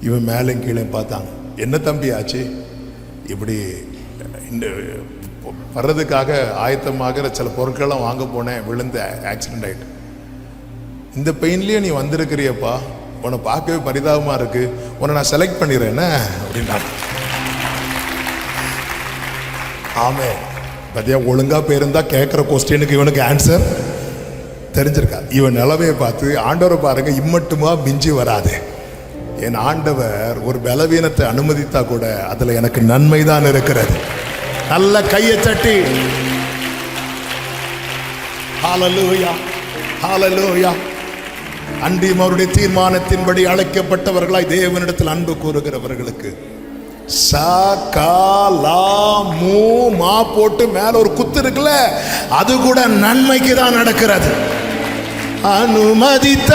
இவன் மேலே கீழே பார்த்தாங்க. என்ன தம்பி ஆச்சு, இப்படி இந்த வர்றதுக்காக ஆயத்தமாகிற சில பொருட்கள்லாம் வாங்க போனேன், விழுந்து ஆக்சிடென்ட் ஆகிட்டு, இந்த பெயின்லேயே நீ வந்திருக்கிறியப்பா, உன்னை பார்க்கவே பரிதாபமாக இருக்கு, உன்னை நான் செலக்ட் பண்ணிடுறேன்னு அப்படின்னா. ஆமே பத்தியா, ஒழுங்கா பேருந்தா கேட்குற கொஸ்டினுக்கு இவனுக்கு ஆன்சர் தெரிஞ்சிருக்கா. இவன் நிலவையை பார்த்து ஆண்டவரை பாருங்க, இம்மட்டுமா மிஞ்சி வராது. என் ஆண்டவர் ஒரு பலவீனத்தை அனுமதித்தா கூட அதுல எனக்கு நன்மைதான் இருக்கிறது. நல்ல கையை தட்டி ஹல்லேலூயா, ஹல்லேலூயா. அன்றியும் அவருடைய தீர்மானத்தின்படி அழைக்கப்பட்டவர்களாய் தேவனிடத்தில் அன்பு கூறுகிறவர்களுக்கு மா போட்டு மேல ஒரு குத்து இருக்குல்ல, அது கூட நன்மைக்கு தான் நடக்கிறது. அனுமதித்ததெல்லாம்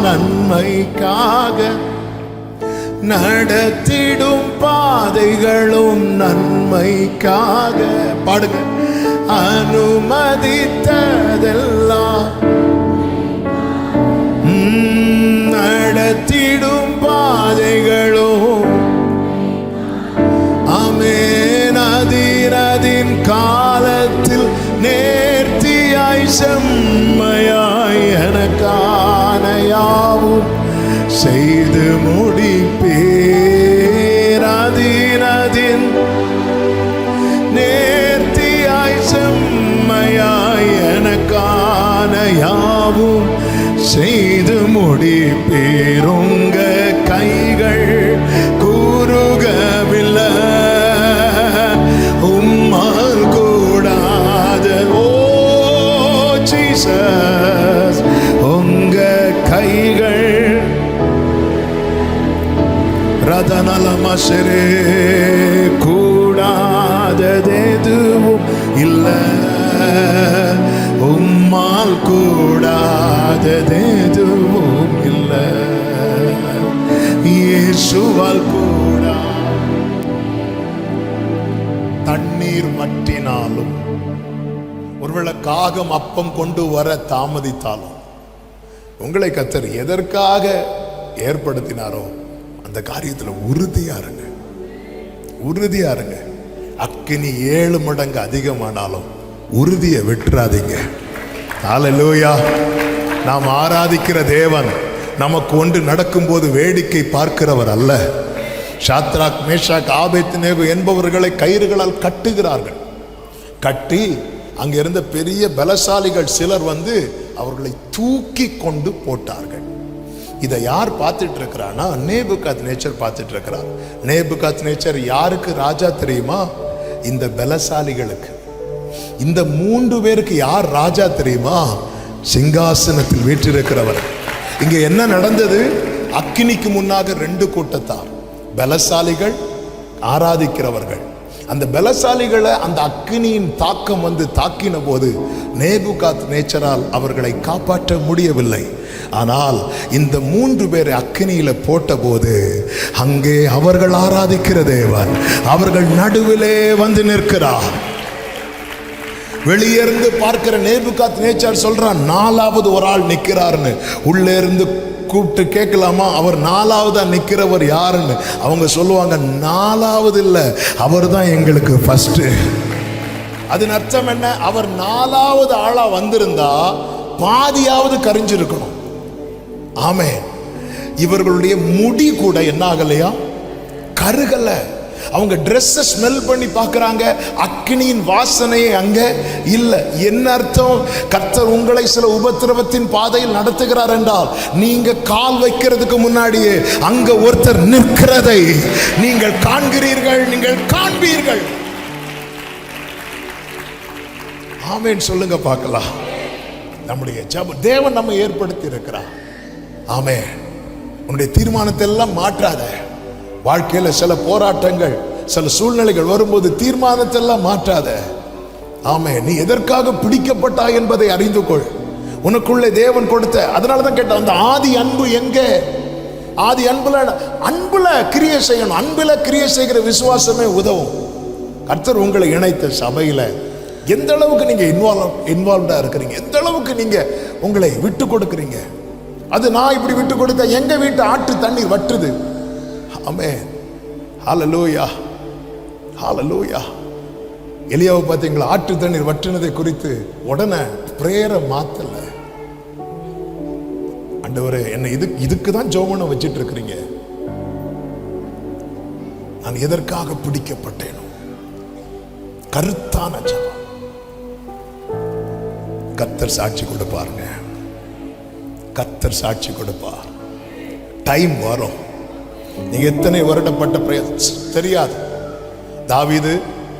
நன்மைக்காக, நடத்திடும் பாதைகளும் நன்மைக்காக. பாடுங்க. அனுமதித்ததெல்லாம் நடத்திடும் பாதைகளும், ஆமென். அதின் காலத்தில் நேர்த்தியாய் செம்மையாய் எனக்கான யாவும் செய்து முடிப்பேர். அதின் நேர்த்தியாய் செம்மையாய் எனக்கான யாவும் செய்து முடிப்பேர். உங்க கைகள் கூறுகவில்லை, உம்மால் கூடாது. ஓ ஜீசஸ், உங்க கைகள் ரதனலமசரே கூடாததெதுவும் இல்லை, உம்மால் கூடாததெதுவும் இல்லை, இயேசுவால் கூடா. தண்ணீர் மட்டினாலும், ஒருவேளை காகம் அப்பம் கொண்டு வர தாமதித்தாலும், உங்களை கர்த்தர் எதற்காக ஏற்படுத்தினாரோ அந்த காரியத்தில் உறுதியா இருங்க, உறுதியா இருங்க. அக்கினி 7 மடங்கு அதிகமானாலும் உறுதியை விட்டுறாதீங்க. ஹல்லேலூயா. நாம் ஆராதிக்கிற தேவன் நமக்கு ஒன்று நடக்கும்போது வேடிக்கை பார்க்கிறவர் அல்ல. சாத்ராக், மேஷாக், ஆபேத்நேகோ என்பவர்களை கயிறுகளால் கட்டுகிறார்கள். கட்டி அங்க இருந்த பெரிய பலசாலிகள் சிலர் வந்து அவர்களை தூக்கி கொண்டு போட்டார்கள். இதை யார் பார்த்துட்டு இருக்கிறான்னா, நேபுகாத்நேச்சர் பார்த்துட்டு இருக்கிறார். நேபுகாத்நேச்சர் யாருக்கு ராஜா தெரியுமா? இந்த பலசாலிகளுக்கு. இந்த 3 பேருக்கு யார் ராஜா தெரியுமா? சிங்காசனத்தில் வீற்றிருக்கிறவர். இங்க என்ன நடந்தது? அக்கினிக்கு முன்னாக 2 கூட்டத்தார், பலசாலிகள், ஆராதிக்கிறவர்கள். அந்த பலசாலிகளை அந்த அக்கினியின் தாக்கம் வந்து தாக்கின போது நேபுகாத்நேச்சரால் அவர்களை காப்பாற்ற முடியவில்லை. ஆனால் இந்த 3 பேரை அக்கினியில போட்ட போது அங்கே அவர்கள் ஆராதிக்கிற தேவன் அவர்கள் நடுவிலே வந்து நிற்கிறார். வெளியே இருந்து பார்க்கிற நேபுகாத்நேச்சர் சொல்றான், 4வது ஒரு ஆள் நிற்கிறார்னு. உள்ளே இருந்து கூப்பிட்டு கேட்கலாமா, அவர் 4வதா நிற்கிறவர் யாருன்னு? அவங்க சொல்லுவாங்க, 4வது இல்லை, அவர் தான் எங்களுக்கு ஃபர்ஸ்ட். அதன் அர்த்தம் என்ன? அவர் 4வது ஆளா வந்திருந்தா பாதியாவது கரிஞ்சிருக்கணும். ஆமென். இவர்களுடைய முடி கூட என்ன ஆகலையா? கருகல. அவங்க ட்ரெஸ் ஸ்மெல் பண்ணி பார்க்கறாங்க, அக்னியின் வாசனையே அங்க இல்ல. என்ன அர்த்தம்? கர்த்தர் உங்களை சில உபத்திரவத்தின் பாதையில் நடத்துகிறார் என்றால், நீங்க கால் வைக்கிறதுக்கு முன்னாடியே அங்க ஒருத்தர் நிற்கிறதை நீங்கள் காண்கிறீர்கள், நீங்கள் காண்பீர்கள். ஆமென் சொல்லுங்க பார்க்கலாம். நம்முடைய ஜெபம் தேவன் நம்ம ஏற்படுத்தி இருக்கிறார். ஆமென். உன்னுடைய தீர்மானத்தை எல்லாம் மாற்றாத. வாழ்க்கையில சில போராட்டங்கள், சில சூழ்நிலைகள் வரும்போது தீர்மானத்தை எல்லாம் மாற்றாத. ஆமென். நீ எதற்காக பிடிக்கப்பட்டாய் என்பதை அறிந்து கொள். உனக்குள்ளே தேவன் கொடுத்த, அதனாலதான் கேட்ட, அந்த ஆதி அன்பு எங்கே? ஆதி அன்புல கிரியை செய்யணும். அன்புல கிரியை செய்கிற விசுவாசமே உதவும். கர்த்தர் உங்களை இணைத்த சபையில எந்த அளவுக்கு நீங்க இன்வால்வ்டா இருக்கிறீங்க, எந்த அளவுக்கு நீங்க உங்களை விட்டு கொடுக்கிறீங்க. அது நான் இப்படி விட்டு கொடுத்த எங்க வீட்டு ஆற்று தண்ணீர் வற்றுது. ஆமென். ஹல்லேலூயா, ஹல்லேலூயா. எலியாவை பார்த்தீங்களா? ஆற்று தண்ணீர் வற்றினதை குறித்து உடனே பிரேயரை மாத்தல. ஆண்டவரே, என்னை இதுக்கு தான் ஜெபம் வச்சிட்டு இருக்கிறீங்க. நான் எதற்காக பிடிக்கப்பட்டேனோ? கருத்தான ஜெபம். கர்த்தர் சாட்சி கொடுப்பாருங்க. கர்த்தர் சாட்சி கொடுப்பார். டைம் வரும். நீங்க எத்தனை வருடப்பட்ட தெரியாது. தாவீது,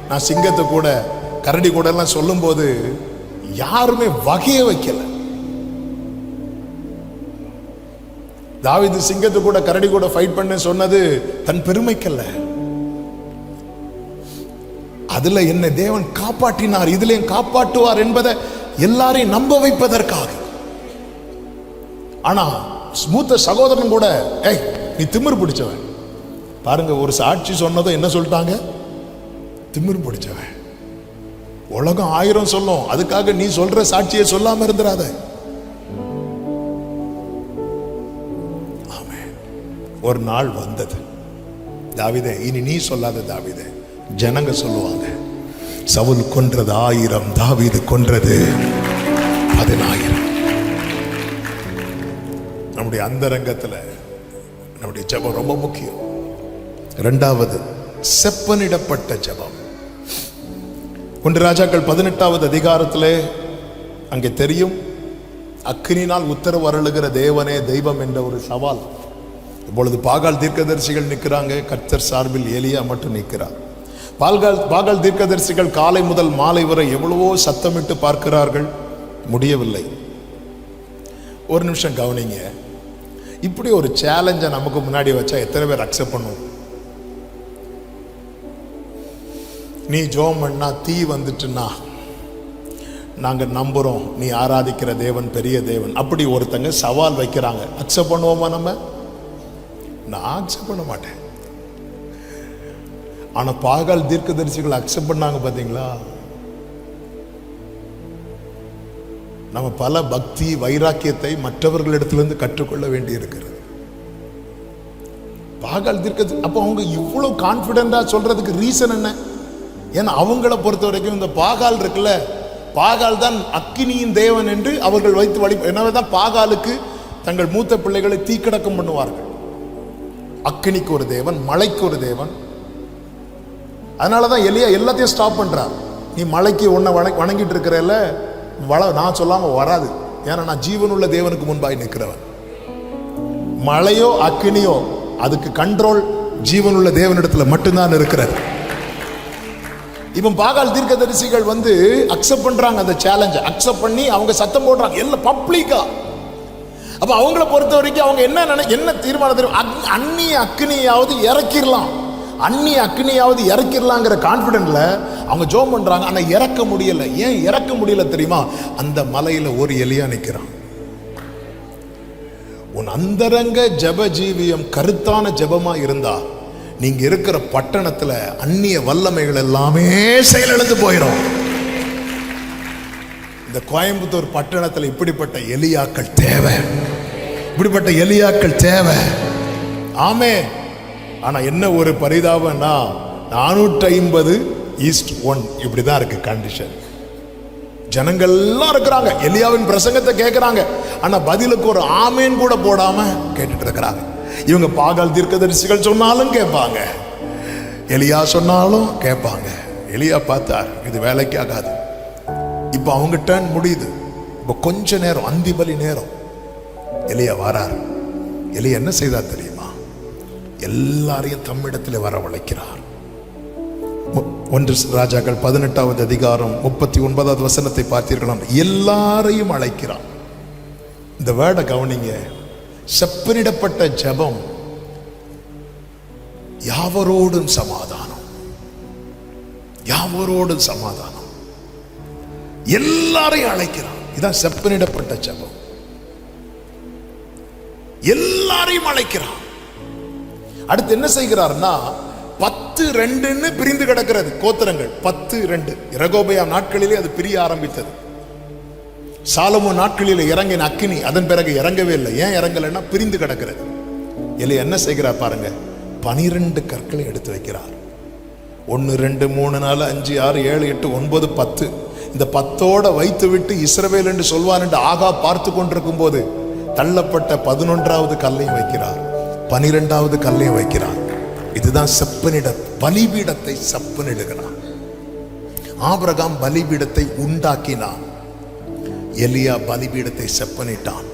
நான் சிங்கத்தை கூட கரடி கூட எல்லாம் சொல்லும் போது யாருமே வகையை வைக்கல. தாவீது சிங்கத்தை கூட கரடி கூட ஃபைட் பண்ண சொன்னது தன் பெருமைக்கல்ல. அதுல என்னை தேவன் காப்பாற்றினார், இதுலயும் காப்பாற்றுவார் என்பதை எல்லாரையும் நம்ப வைப்பதற்காக. ஆனா மூத்த சகோதரன் கூட, ஏய் நீ திமிரு பிடிச்சவன். பாருங்க, ஒரு சாட்சி சொன்னதும் என்ன சொல்லிட்டாங்க? திமிரு பிடிச்சவன். உலகம் 1000 சொல்லும், அதுக்காக நீ சொல்ற சாட்சியை சொல்லாம இருந்துராத. ஆமென். ஒரு நாள் வந்தது, தாவீதே, இனி நீ சொல்லாத தாவீதே, ஜனங்க சொல்லுவாங்க, சவுல் கொன்றது 1000, தாவீது கொன்றது 10000. நம்முடைய அந்தரங்கத்துல நம்முடைய ஜெபம் ரொம்ப முக்கியம். 2வது, செப்பனிடப்பட்ட ஜெபம். 1 ராஜாக்கள் 18வது அதிகாரத்திலே அங்கே தெரியும், அக்கினினால் உத்தரவு அருளுகிற தேவனே தெய்வம் என்ற ஒரு சவால். இப்பொழுது பாகால் தீர்க்கதரிசிகள் நிற்கிறாங்க, கர்த்தர் சார்பில் எலியா மட்டும் நிற்கிறார். பாகால் தீர்க்கதரிசிகள் காலை முதல் மாலை வரை எவ்வளவோ சத்தமிட்டு பார்க்கிறார்கள், முடியவில்லை. ஒரு நிமிஷம் கவனிங்க. இப்படி ஒரு சேலஞ்சை நமக்கு முன்னாடி வச்சா எத்தனை பேர் அக்செப்ட் பண்ணுவோம்? நீ ஜோம் பண்ணா தீ வந்துட்டுன்னா நாங்க நம்புறோம் நீ ஆராதிக்கிற தேவன் பெரிய தேவன். அப்படி ஒருத்தங்க சவால் வைக்கிறாங்க, அக்செப்ட் பண்ணுவோமா? நான் அக்செப்ட் பண்ண மாட்டேன். ஆனா பாகால் தீர்க்கதரிசிகள் அக்செப்ட் பண்ணாங்க. பாத்தீங்களா? நம்ம பல பக்தி வைராக்கியத்தை மற்றவர்களிடத்திலிருந்து கற்றுக்கொள்ள வேண்டி இருக்கிறது. பாகால் தீர்க்கதரிசி அப்போ அவங்க இவ்வளவு கான்பிடென்டா சொல்றதுக்கு ரீசன் என்ன? ஏன்னா அவங்கள பொறுத்த வரைக்கும் இந்த பாகால் இருக்குல்ல, பாகால் தான் அக்கினியின் தேவன் என்று அவர்கள் வைத்து வழி. எனவேதான் பாகாலுக்கு தங்கள் மூத்த பிள்ளைகளை தீக்கடக்கம் பண்ணுவார்கள். அக்கினிக்கு ஒரு தேவன், மழைக்கு ஒரு தேவன். அதனாலதான் எலியா எல்லாத்தையும் ஸ்டாப் பண்றார். நீ மழைக்கு உன்னை வணங்கிட்டு இருக்கிறல்ல, நான் சொல்லாம வராது. ஏன்னா நான் ஜீவனுள்ள தேவனுக்கு முன்பாய் நிற்கிறவன். மழையோ அக்கினியோ அதுக்கு கண்ட்ரோல் ஜீவனுள்ள தேவனிடத்துல மட்டும்தான் இருக்கிறது. இவன் பாகால் தீர்க்கதரிசிகள் அக்செப்ட் பண்றாங்க, அந்த சேலஞ்சை அக்செப்ட் பண்ணி அவங்க சத்தம் போடுறாங்க எல்லாம் பப்ளிக்கா. அப்ப அவங்கள பொறுத்த வரைக்கும் அவங்க என்ன தீர்மானம், அந்நிய அக்னியாவது இறக்கிடலாம், அந்நிய அக்னியாவது இறக்கிடலாங்கிற கான்பிடென்ட்ல அவங்க ஜோம் பண்றாங்க. ஆனா இறக்க முடியல. ஏன் இறக்க முடியல தெரியுமா? அந்த மலையில ஒரு எலியா நிக்கிறான். உன் அந்தரங்க ஜெப ஜீவியம் கருத்தான ஜெபமா இருந்தா நீங்க இருக்கிற பட்டணத்துல அந்நிய வல்லமைகள் எல்லாமே செயலிழந்து போயிடும். இந்த கோயம்புத்தூர் பட்டணத்துல இப்படிப்பட்ட எலியாக்கள் தேவை, இப்படிப்பட்ட எலியாக்கள் தேவை. ஆமே. ஆனா என்ன ஒரு பரிதாபம்னா 450 1 இப்படிதான் இருக்கு கண்டிஷன். ஜனங்கள் எல்லாம் இருக்கிறாங்க, எலியாவின் பிரசங்கத்தை கேட்கிறாங்க, ஆனா பதிலுக்கு ஒரு ஆமேன் கூட போடாம கேட்டுட்டு இருக்கிறாங்க. இவங்க பாகால் தீர்க்கதரிசிகள் சொன்னாலும் கேட்பாங்க, எலியா சொன்னாலும் கேட்பாங்க. எலியா பார்த்தார், இது வேலைக்கு ஆகாது. இப்ப அவங்க டர்ன் முடியுது. இப்ப கொஞ்ச நேரம், அந்தி பலி நேரம், எலியா வரார். எலியா என்ன செய்தார் தெரியுமா? எல்லாரையும் தம்மிடத்தில் வரவழைக்கிறார். 1 ராஜாக்கள் 18வது அதிகாரம் 39வது வசனத்தை பார்த்தீர்களாம். எல்லாரையும் அழைக்கிறார். இந்த வேர்டை கவனிங்க. செப்பனிடப்பட்ட ஜெபம், யாவரோடும் சமாதானம், யாவரோடும் சமாதானம். எல்லாரையும் அழைக்கிறார். இதான் செப்பனிடப்பட்ட ஜெபம். எல்லாரையும் அழைக்கிறார். அடுத்து என்ன செய்கிறார்னா, 10-2 பிரிந்து கிடக்கிறது கோத்திரங்கள். 10-2 ரெகோபெயாம் நாட்களிலே அது பிரிய ஆரம்பித்தது. சாலமோன் நாட்களிலே இறங்கின அக்கினி அதன் பிறகு இறங்கவே இல்லை. ஏன் இறங்கலைன்னா பிரிந்து கிடக்கிறது. எலியா என்ன செய்கிறார் பாருங்க, 12 கற்களை எடுத்து வைக்கிறார். 1 2 3 4 5 6 7 8 9 10. இந்த 10ஓட வைத்து விட்டு இஸ்ரவேல் என்று சொல்வான் என்று ஆகா பார்த்து கொண்டிருக்கும் போது தள்ளப்பட்ட 11வது கல்லையும் வைக்கிறார், 12வது கல்லையும் வைக்கிறார். இதுதான் செப்பனிட, பலிபீடத்தை செப்பனிடுகிறார். ஆபிரகாம் பலிபீடத்தை உண்டாக்கினான், எலியா பலிபீடத்தை செப்பனிட்டான்.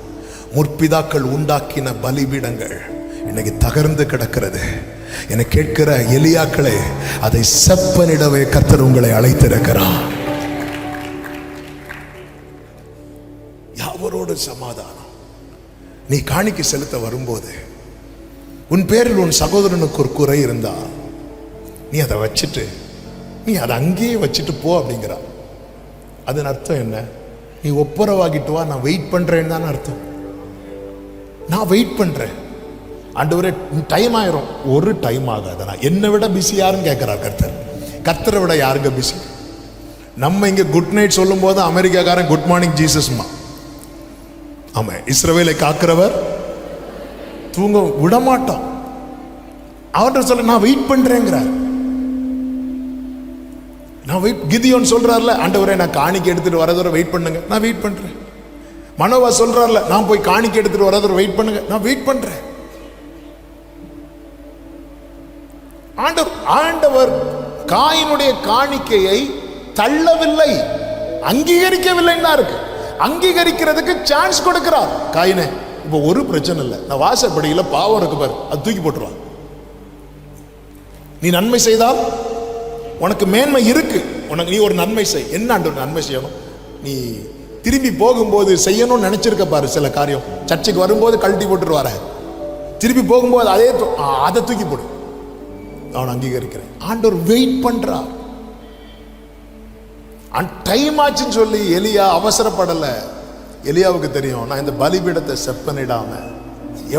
முற்பிதாக்கள் உண்டாக்கின பலிபீடங்கள் இன்னைக்கு தகர்ந்து கிடக்கிறது. என கேட்கிற எலியாக்களே, அதை செப்பனிடவே கர்த்தர் உங்களை அழைத்திருக்கிறார். யாவரோடு சமாதானம். நீ காணிக்கை செலுத்த வரும்போது உன் பேரில் உன் சகோதரனுக்கு ஒரு குறை இருந்தா நீ அதை வச்சுட்டு, நீ அதை அங்கேயே வச்சுட்டு போ அப்படிங்கிறா. அதன் அர்த்தம் என்ன? நீ ஒப்புரவாகிட்டு வா, நான் வெயிட் பண்றேன்னு தானே அர்த்தம். நான் வெயிட் பண்றேன் ஆண்டவரே, டைம் ஆயிரும். ஒரு டைம் ஆகாது. என்னை விட பிஸி யாருன்னு கேட்கிறார் கர்த்தர். கர்த்தரை விட யாருங்க பிஸி? நம்ம இங்க குட் நைட் சொல்லும் போது அமெரிக்காக்காரன் குட் மார்னிங் ஜீசஸ்மா. ஆமா, இஸ்ரவேலை காக்கிறவர் தூங்க விட மாட்டான். அவர்கிட்ட சொல்ல, நான் வெயிட் பண்றேங்கிறார். நான் வெயிட். கிதியோன் சொல்றாருல, ஆண்டவரே நான் காணிக்கை எடுத்துட்டு வரதோட வெயிட் பண்ணுங்க, நான் வெயிட் பண்றேன். மனோவா சொல்றாருல, நான் போய் காணிக்கை எடுத்துட்டு வரதோட வெயிட் பண்ணுங்க, நான் வெயிட் பண்றேன். ஆண்டவர் காயினுடைய காணிக்கையை தள்ளவில்லை, அங்கீகரிக்கவில்லைன்னா இருக்கு. அங்கீகரிக்கிறதுக்கு சான்ஸ் கொடுக்கிறார். காயினே, இப்ப ஒரு பிரச்சனை இல்லை, நான் வாசப்படியில பாவம் இருக்கு பாரு, அது தூக்கி போட்டுருவான். நீ நன்மை செய்தால் உனக்கு மேன்மை இருக்கு. உனக்கு நீ ஒரு நன்மை செய். என்ன ஆண்டவர் நன்மை செய்யணும்? நீ திரும்பி போகும்போது செய்யணும்னு நினைச்சிருக்க பாரு சில காரியம். சர்ச்சுக்கு வரும்போது கழட்டி போட்டுருவார, திருப்பி போகும்போது அதை தூக்கி போடு. அவன் அங்கீகரிக்கிறேன். ஆண்டவர் வெயிட் பண்றார். டைம் ஆச்சுன்னு சொல்லி எலியா அவசரப்படல. எலியாவுக்கு தெரியும், நான் இந்த பலிபீடத்தை செப்பனிடாம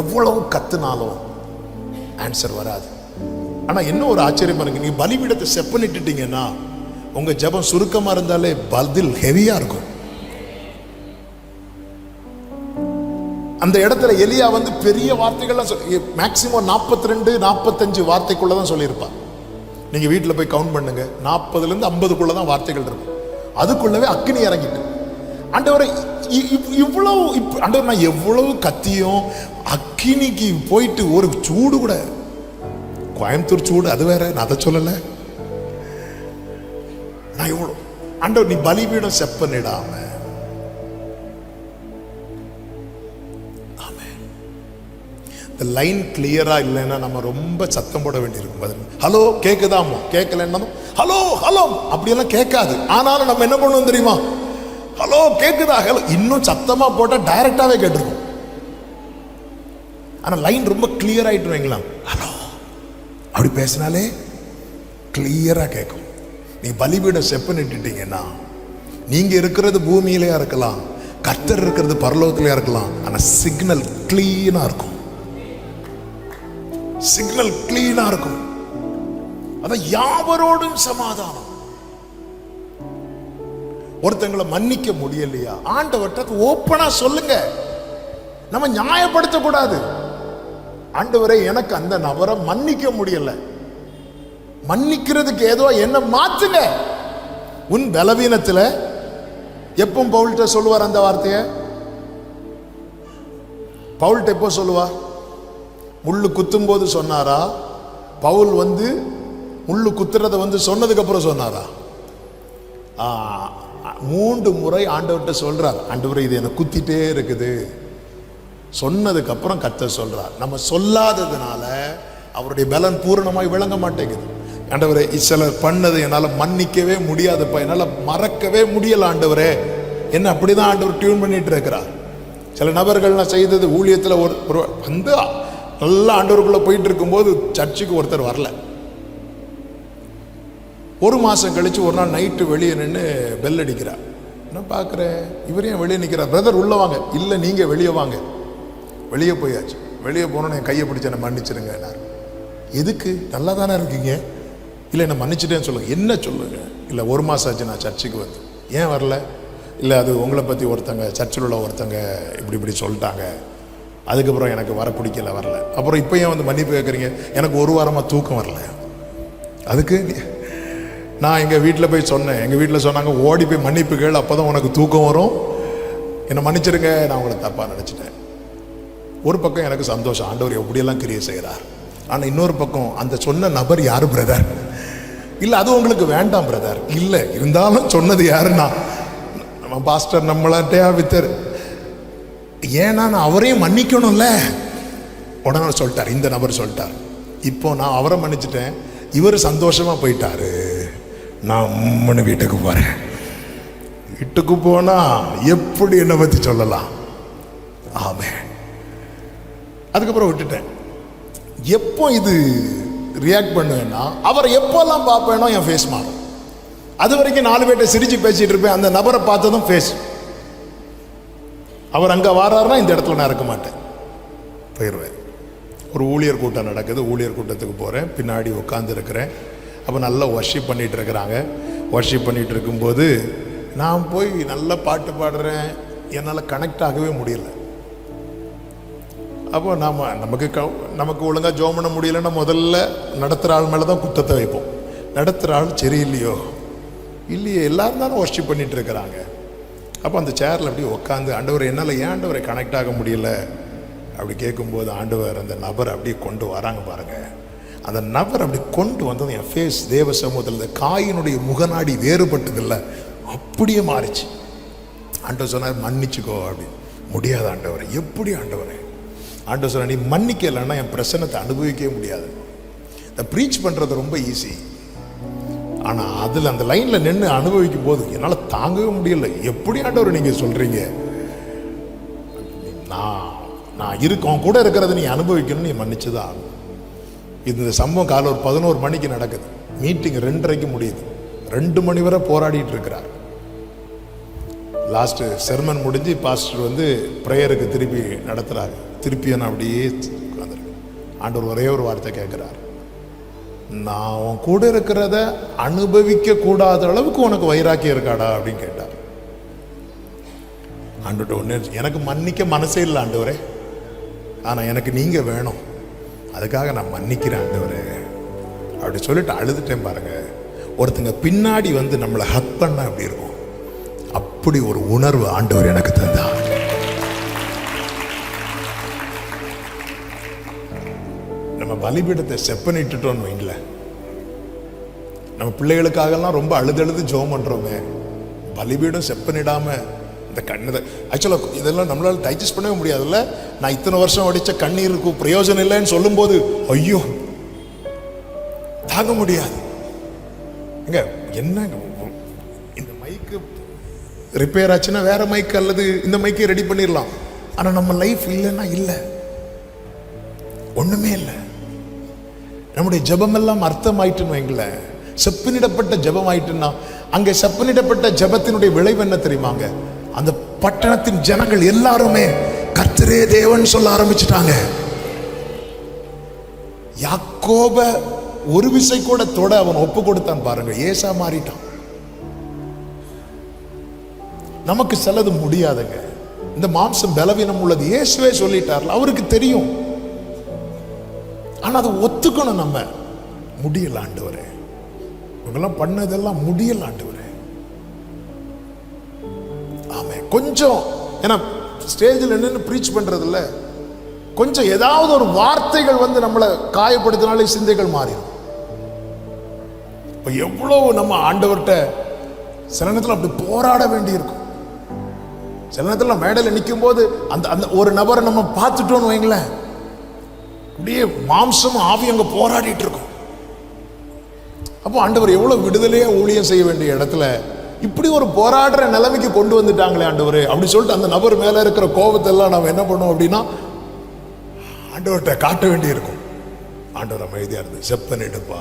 எவ்வளவு கத்துனாலும் ஆன்சர் வராது. ஆனா என்ன ஒரு ஆச்சரியம் பாருங்க, நீங்க பலிபீடத்தை செப்பனிட்டுட்டீங்கன்னா உங்க ஜெபம் சுருக்கமா இருந்தாலே பதில் ஹெவியா இருக்கும். அந்த இடத்துல எலியா வந்து பெரிய வார்த்தைகள்லாம் மேக்சிமம் 42-45 வார்த்தைக்குள்ளதான் சொல்லியிருப்பார். நீங்க வீட்டுல போய் கவுண்ட் பண்ணுங்க, 40-50 தான் வார்த்தைகள் இருக்கும். அதுக்குள்ளவே அக்கினி இறங்கிட்டு, ஆண்டவரை இவ்வளவு ஆண்டவர், நான் எவ்வளவு கத்தியும் அக்கினிக்கு போயிட்டு ஒரு சூடு கூட, கோயம்புத்தூர் சூடு அது வேற, நான் அதை சொல்லல. நான் எவ்வளவு ஆண்டவர், நீ பலிபீடம் செப்பனிடாம. லைன் கிளியரா இல்லைன்னா நம்ம ரொம்ப சத்தம் போட வேண்டியிருக்கும். ஹலோ கேக்குதாமோ, கேட்கலன்னா ஹலோ ஹலோ அப்படியெல்லாம் கேட்காது. ஆனாலும் நம்ம என்ன பண்ணுவோம் தெரியுமா? ஹலோ கேக்குதா, ஹலோ இன்னும் சத்தமா போட்டா டைரக்டாவே கேட்டுருக்கும். ஆனா லைன் ரொம்ப கிளியர் ஆயிட்டு வைங்களா, ஹலோ அப்படி பேசினாலே கிளியரா கேட்கும். நீ பலிபீடம் செப்பனிட்டுட்டீங்கன்னா, நீங்க இருக்கிறது பூமியிலேயா இருக்கலாம், கர்த்தர் இருக்கிறது பரலோகத்திலேயா இருக்கலாம், ஆனா சிக்னல் கிளீனா இருக்கும். சிக்னல் கிளீனா இருக்கும். அதான் யாவரோடும் சமாதானம். ஒருத்தங்களை மன்னிக்க முடியலையா, ஆண்டவர்கிட்ட ஓப்பனா சொல்லுங்க. நம்ம நியாயப்படுத்த கூடாது. ஆண்டவரே, எனக்கு அந்த நபரை மன்னிக்க முடியல, மன்னிக்கிறதுக்கு ஏதோ என்ன மாத்துங்க. உன் பலவீனத்தில் எப்போ பவுல்கிட்ட சொல்லுவார் அந்த வார்த்தையை? பவுல்கிட்ட எப்போ சொல்லுவார்? முள்ளு குத்தும் போது சொன்னாரா? பவுல் முள்ளு குத்துறத சொன்னதுக்கு அப்புறம் சொன்னாரா? 3 முறை ஆண்டவர்கிட்ட சொல்றார், ஆண்டவரே இது எனக்கு குத்திட்டே இருக்குது. சொன்னதுக்கு அப்புறம் கர்த்தர் சொல்றார். நம்ம சொல்லாததுனால அவருடைய பலன் பூரணமாய் விளங்க மாட்டேங்குது. ஆண்டவரே சிலர் பண்ணது என்னால் மன்னிக்கவே முடியாதுப்பா, என்னால் மறக்கவே முடியல ஆண்டவரே, என்ன அப்படிதான் ஆண்டவர் டியூன் பண்ணிட்டு இருக்கிறார். சில நபர்கள்லாம் செய்தது ஊழியத்தில் ஒரு நல்லா ஆண்டவருக்குள்ள போயிட்டு இருக்கும்போது சர்ச்சுக்கு ஒருத்தர் வரல. 1 மாதம் கழிச்சு ஒரு நாள் நைட்டு வெளியே நின்று பெல் அடிக்கிறார். நான் பார்க்குறேன், இவர் ஏன் வெளியே நிற்கிறார்? பிரதர் உள்ள வாங்க. இல்லை நீங்கள் வெளியே வாங்க. வெளியே போயாச்சு. வெளியே போனோன்னு என் கையை பிடிச்ச என்னை மன்னிச்சிருங்க. எதுக்கு? நல்லா தானே இருக்கீங்க. இல்லை என்ன மன்னிச்சிட்டேன்னு சொல்லுங்க. என்ன சொல்லுங்க? இல்லை 1 மாதம் ஆச்சு நான் சர்ச்சுக்கு வந்து. ஏன் வரல? இல்லை அது உங்களை பற்றி ஒருத்தங்க சர்ச்சில் உள்ள ஒருத்தங்க இப்படி சொல்லிட்டாங்க, அதுக்கப்புறம் எனக்கு வர பிடிக்கல, வரல. அப்புறம் இப்போ ஏன் மன்னிப்பு கேட்குறீங்க? எனக்கு 1 வாரமாக தூக்கம் வரல. அதுக்கு நான் எங்கள் வீட்டில் போய் சொன்னேன். எங்கள் வீட்டில் சொன்னாங்க, ஓடி போய் மன்னிப்பு கேள், அப்போ தான் உனக்கு தூக்கம் வரும், என்னை மன்னிச்சிருங்க, நான் உங்களை தப்பாக நினச்சிட்டேன். ஒரு பக்கம் எனக்கு சந்தோஷம், ஆண்டவர் எப்படியெல்லாம் கிரியை செய்கிறார். ஆனால் இன்னொரு பக்கம் அந்த சொன்ன நபர் யார் பிரதர்? இல்லை அது உங்களுக்கு வேண்டாம் பிரதர். இல்லை இருந்தாலும் சொன்னது யாருன்னா நம்ம பாஸ்டர் நம்மளாட்டையா வித்தர். ஏன்னா நான் அவரையும் மன்னிக்கணும்ல. உடனே சொல்லிட்டார், இந்த நபர் சொல்லிட்டார், இப்போ நான் அவரை மன்னிச்சிட்டேன், இவர் சந்தோஷமா போயிட்டாரு, நான் உம்மனு வீட்டுக்கு போறேன். வீட்டுக்கு போனா எப்படி என்னை பத்தி சொல்லலாம்? ஆமே. அதுக்கப்புறம் விட்டுட்டேன். எப்போ இது ரியாக்ட் பண்ணுவேன்னா, அவரை எப்போல்லாம் பார்ப்பேனோ என் ஃபேஸ் மாறும். அது வரைக்கும் 4 பேர்ட்ட சிரிச்சு பேசிட்டு இருப்பேன். அந்த நபரை பார்த்ததும் ஃபேஸ், அவர் அங்கே வாராருன்னா இந்த இடத்துல நான் இருக்க மாட்டேன், போயிடுவேன். ஒரு ஊழியர் கூட்டம் நடக்குது, ஊழியர் கூட்டத்துக்கு போகிறேன், பின்னாடி உட்காந்து இருக்கிறேன். அப்போ நல்லா வர்ஷிப் பண்ணிகிட்டு இருக்கிறாங்க. வர்ஷிப் பண்ணிகிட்டு இருக்கும்போது நான் போய் நல்லா பாட்டு பாடுறேன், என்னால் கனெக்ட் ஆகவே முடியல. அப்போ நமக்கு ஒழுங்காக ஜோம் பண்ண முடியலன்னா முதல்ல நடத்துகிற ஆள் மேலே தான் குத்தத்தை வைப்போம். நடத்துகிற ஆள் சரியில்லையோ இல்லையே, எல்லாரும் தானே வர்ஷிப் பண்ணிகிட்டு இருக்கிறாங்க. அப்போ அந்த சேரில் அப்படி உட்காந்து, ஆண்டவர் என்னால் ஏன் ஆண்டவரை கனெக்ட் ஆக முடியல அப்படி கேட்கும்போது, ஆண்டவர் அந்த நபர் அப்படியே கொண்டு வராங்க பாருங்க. அந்த நபர் அப்படி கொண்டு வந்தது என் ஃபேஸ் தேவ சமூகத்தில் இந்த காயினுடைய முகநாடி வேறுபட்டதில்லை, அப்படியே மாறிச்சு. ஆண்டவர் சொன்னார், மன்னிச்சுக்கோ அப்படின்னு. முடியாது ஆண்டவரை. எப்படி ஆண்டவரை? ஆண்டவர் சொன்னார், நீ மன்னிக்கலைன்னா என் பிரசன்னத்தை அனுபவிக்கவே முடியாது. இந்த ப்ரீச் பண்ணுறது ரொம்ப ஈஸி, ஆனால் அதில் அந்த லைனில் நின்று அனுபவிக்கும் போது என்னால் தாங்கவே முடியல. எப்படி ஆண்டவர் நீங்கள் சொல்கிறீங்க? நான் இருக்கோம் கூட இருக்கிறத நீ அனுபவிக்கணும், நீ மன்னிச்சுதான் ஆகும். இந்த சம்பவம் காலை ஒரு 11 மணிக்கு நடக்குது. மீட்டிங் 2:30க்கு முடியுது. 2 மணி வரை போராடிட்டு இருக்கிறார். லாஸ்ட் செர்மன் முடிஞ்சு பாஸ்டர் ப்ரேயருக்கு திருப்பி நடத்துறாரு. திருப்பி நான் அப்படியே உட்காந்துருக்கேன். ஆண்டவர் ஒரே ஒரு வார்த்தை கேட்கிறார், நான் உன் கூட இருக்கிறத அனுபவிக்க கூடாத அளவுக்கு உனக்கு வைராக்கியம் இருக்காடா அப்படின்னு கேட்டார். ஆண்டவர்கிட்ட ஒன்று, எனக்கு மன்னிக்க மனசே இல்லை ஆண்டவரே, ஆனால் எனக்கு நீங்கள் வேணும், அதுக்காக நான் மன்னிக்கிறேன் ஆண்டவரே அப்படி சொல்லிட்டு அழுதுட்டேன் பாருங்க. ஒருத்தங்க பின்னாடி நம்மளை ஹக் பண்ண அப்படி இருக்கும், அப்படி ஒரு உணர்வு ஆண்டவர் எனக்கு தந்தார். நம்ம பலிபீடத்தை செப்பனிட்டுட்டோன்னு வைங்கள, நம்ம பிள்ளைகளுக்காகலாம் ரொம்ப அழுது ஜெபம் பண்றோமே, பலிபீடம் செப்பனிடாம இந்த கண்ணு ஆக்சுவலாக இதெல்லாம் நம்மளால டைஜஸ்ட் பண்ணவே முடியாதுல்ல. நான் இத்தனை வருஷம் அடித்த கண்ணீருக்கு பிரயோஜனம் இல்லைன்னு சொல்லும்போது ஐயோ தாங்க முடியாது. என்ன இந்த மைக்கு ரிப்பேர் ஆச்சுன்னா வேற மைக் அல்லது இந்த மைக்கை ரெடி பண்ணிடலாம். ஆனால் நம்ம லைஃப் இல்லைன்னா இல்லை, ஒன்றுமே இல்லை. நம்முடைய ஜெபம் எல்லாம் அர்த்தம் ஆயிட்டுன்னு வைங்களேன், செப்பனிடப்பட்ட ஜெபம் ஆயிட்டுன்னா, அங்கே செப்பனிடப்பட்ட ஜெபத்தினுடைய விளைவு என்ன தெரியுமாங்க? அந்த பட்டணத்தின் ஜனங்கள் எல்லாருமே கர்த்தரே தேவன் சொல்ல ஆரம்பிச்சுட்டாங்க. யாக்கோப ஒரு விசை கூட தொட அவன் ஒப்பு கொடுத்தான் பாருங்க, ஏசா மாறிட்டான். நமக்கு சிலது முடியாதுங்க, இந்த மாம்சம் பலவீனம் உள்ளது. இயேசுவே சொல்லிட்டார்ல, அவருக்கு தெரியும். ஆனா அதை ஒத்துக்கணும். நம்ம முடியல ஆண்டவரே, இவங்கெல்லாம் பண்ணதெல்லாம் முடியல ஆண்டவரே. ஆமே, கொஞ்சம் ஏன்னா ஸ்டேஜில் நின்று ப்ரீச் பண்றது இல்ல, கொஞ்சம் ஏதாவது ஒரு வார்த்தைகள் வந்து நம்மளை காயப்படுத்தினாலே சிந்தைகள் மாறிடும். இப்போ எவ்வளவு நம்ம ஆண்டவர்கிட்ட சில நேரத்தில் அப்படி போராட வேண்டி இருக்கும். சில நேரத்தில் மேடையில் நிற்கும் போது அந்த அந்த ஒரு நபரை நம்ம பார்த்துட்டோன்னு வைங்களேன், அப்படியே மாம்சமும் ஆவி அங்கே போராடிட்டு இருக்கும். அப்போ ஆண்டவர் எவ்வளவு விடுதலையா ஊழியம் செய்ய வேண்டிய இடத்துல இப்படி ஒரு போராடுற நிலைமைக்கு கொண்டு வந்துட்டாங்களே ஆண்டவர் அப்படி சொல்லிட்டு அந்த நபர் மேல இருக்கிற கோபத்தை எல்லாம் நம்ம என்ன பண்ணுவோம் அப்படின்னா ஆண்டவர்கிட்ட காட்ட வேண்டி இருக்கும். ஆண்டவர் அமைதியா இருந்து செப்பனிடுப்பா.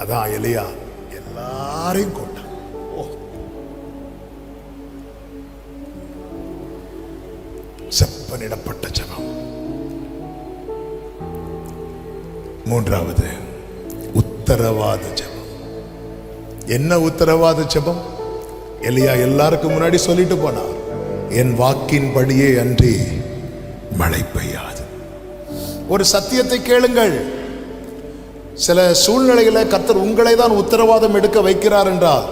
அதான் எலியா எல்லாரையும் கொண்டான். செப்பனிடப்பட்ட ஜெபம். மூன்றாவது உத்தரவாத ஜெபம். என்ன உத்தரவாத ஜெபம்? எலியா எல்லாருக்கும் முன்னாடி சொல்லிட்டு போனார், என் வாக்கின் படியே அன்றி மழை பெய்யாது. ஒரு சத்தியத்தை கேளுங்கள். சில சூழ்நிலைகளை கர்த்தர் உங்களை தான் உத்தரவாதம் எடுக்க வைக்கிறார் என்றால்,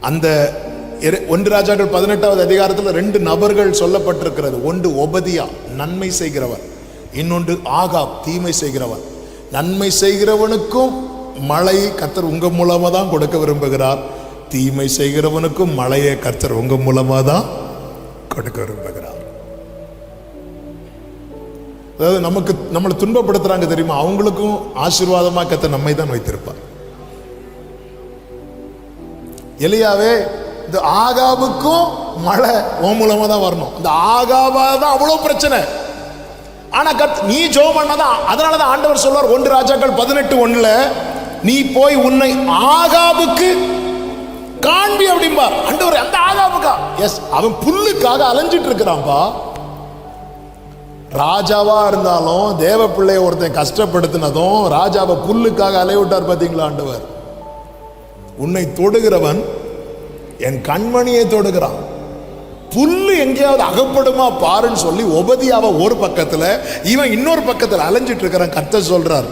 அந்த 1 ராஜாக்கள் 18வது அதிகாரத்தில் 2 நபர்கள் சொல்லப்பட்டிருக்கிறது. ஒன்று ஒபதியா, நன்மை செய்கிறவன். இன்னொன்று ஆகாப், தீமை செய்கிறவன். நன்மை செய்கிறவனுக்கும் மழை கர்த்தர் உங்க மூலமா தான் கொடுக்க விரும்புகிறார். தீமை செய்கிறவனுக்கும் மழையை கர்த்தர் உங்க மூலமா தான் கொடுக்க விரும்புகிறார். அதாவது நம்மளை துன்பப்படுத்துறாங்க தெரியுமா, அவங்களுக்கும் ஆசீர்வாதமா கர்த்தர் நம்மை தான் வைத்திருப்பார். எலியாவே, இந்த ஆகாபுக்கும் மழை உன் மூலமா தான் வரணும். இந்த ஆகாபா தான் அவ்வளவு பிரச்சனை. ஆனா நீ ஜெபம் பண்ணாதான், அதனாலதான் ஆண்டவர் சொல்வார் 1 ராஜாக்கள் 18:1, நீ போய் உன்னை ஆகாபுக்கு காண்பி அப்படிம்பார் ஆண்டவர். அந்த ஆகாபுக்கா? எஸ், அவன் புல்லுக்காக அலைஞ்சிட்டு இருக்கிறான்பா. ராஜாவா இருந்தாலும் தேவ பிள்ளைய ஒருத்தன் கஷ்டப்படுத்தினதும் ராஜாவை புல்லுக்காக அலைய விட்டார். பாத்தீங்களா ஆண்டவர்? உன்னை தொடுகிறவன் என் கண்மணியை தொடுகிறான், புல்லு எங்கேயாவது அகப்படுமா பாருன்னு சொல்லி ஒபதியாவை ஒரு பக்கத்துல இவன் இன்னொரு பக்கத்துல அலைஞ்சிட்டு இருக்கிறான். கர்த்தர் சொல்றார்,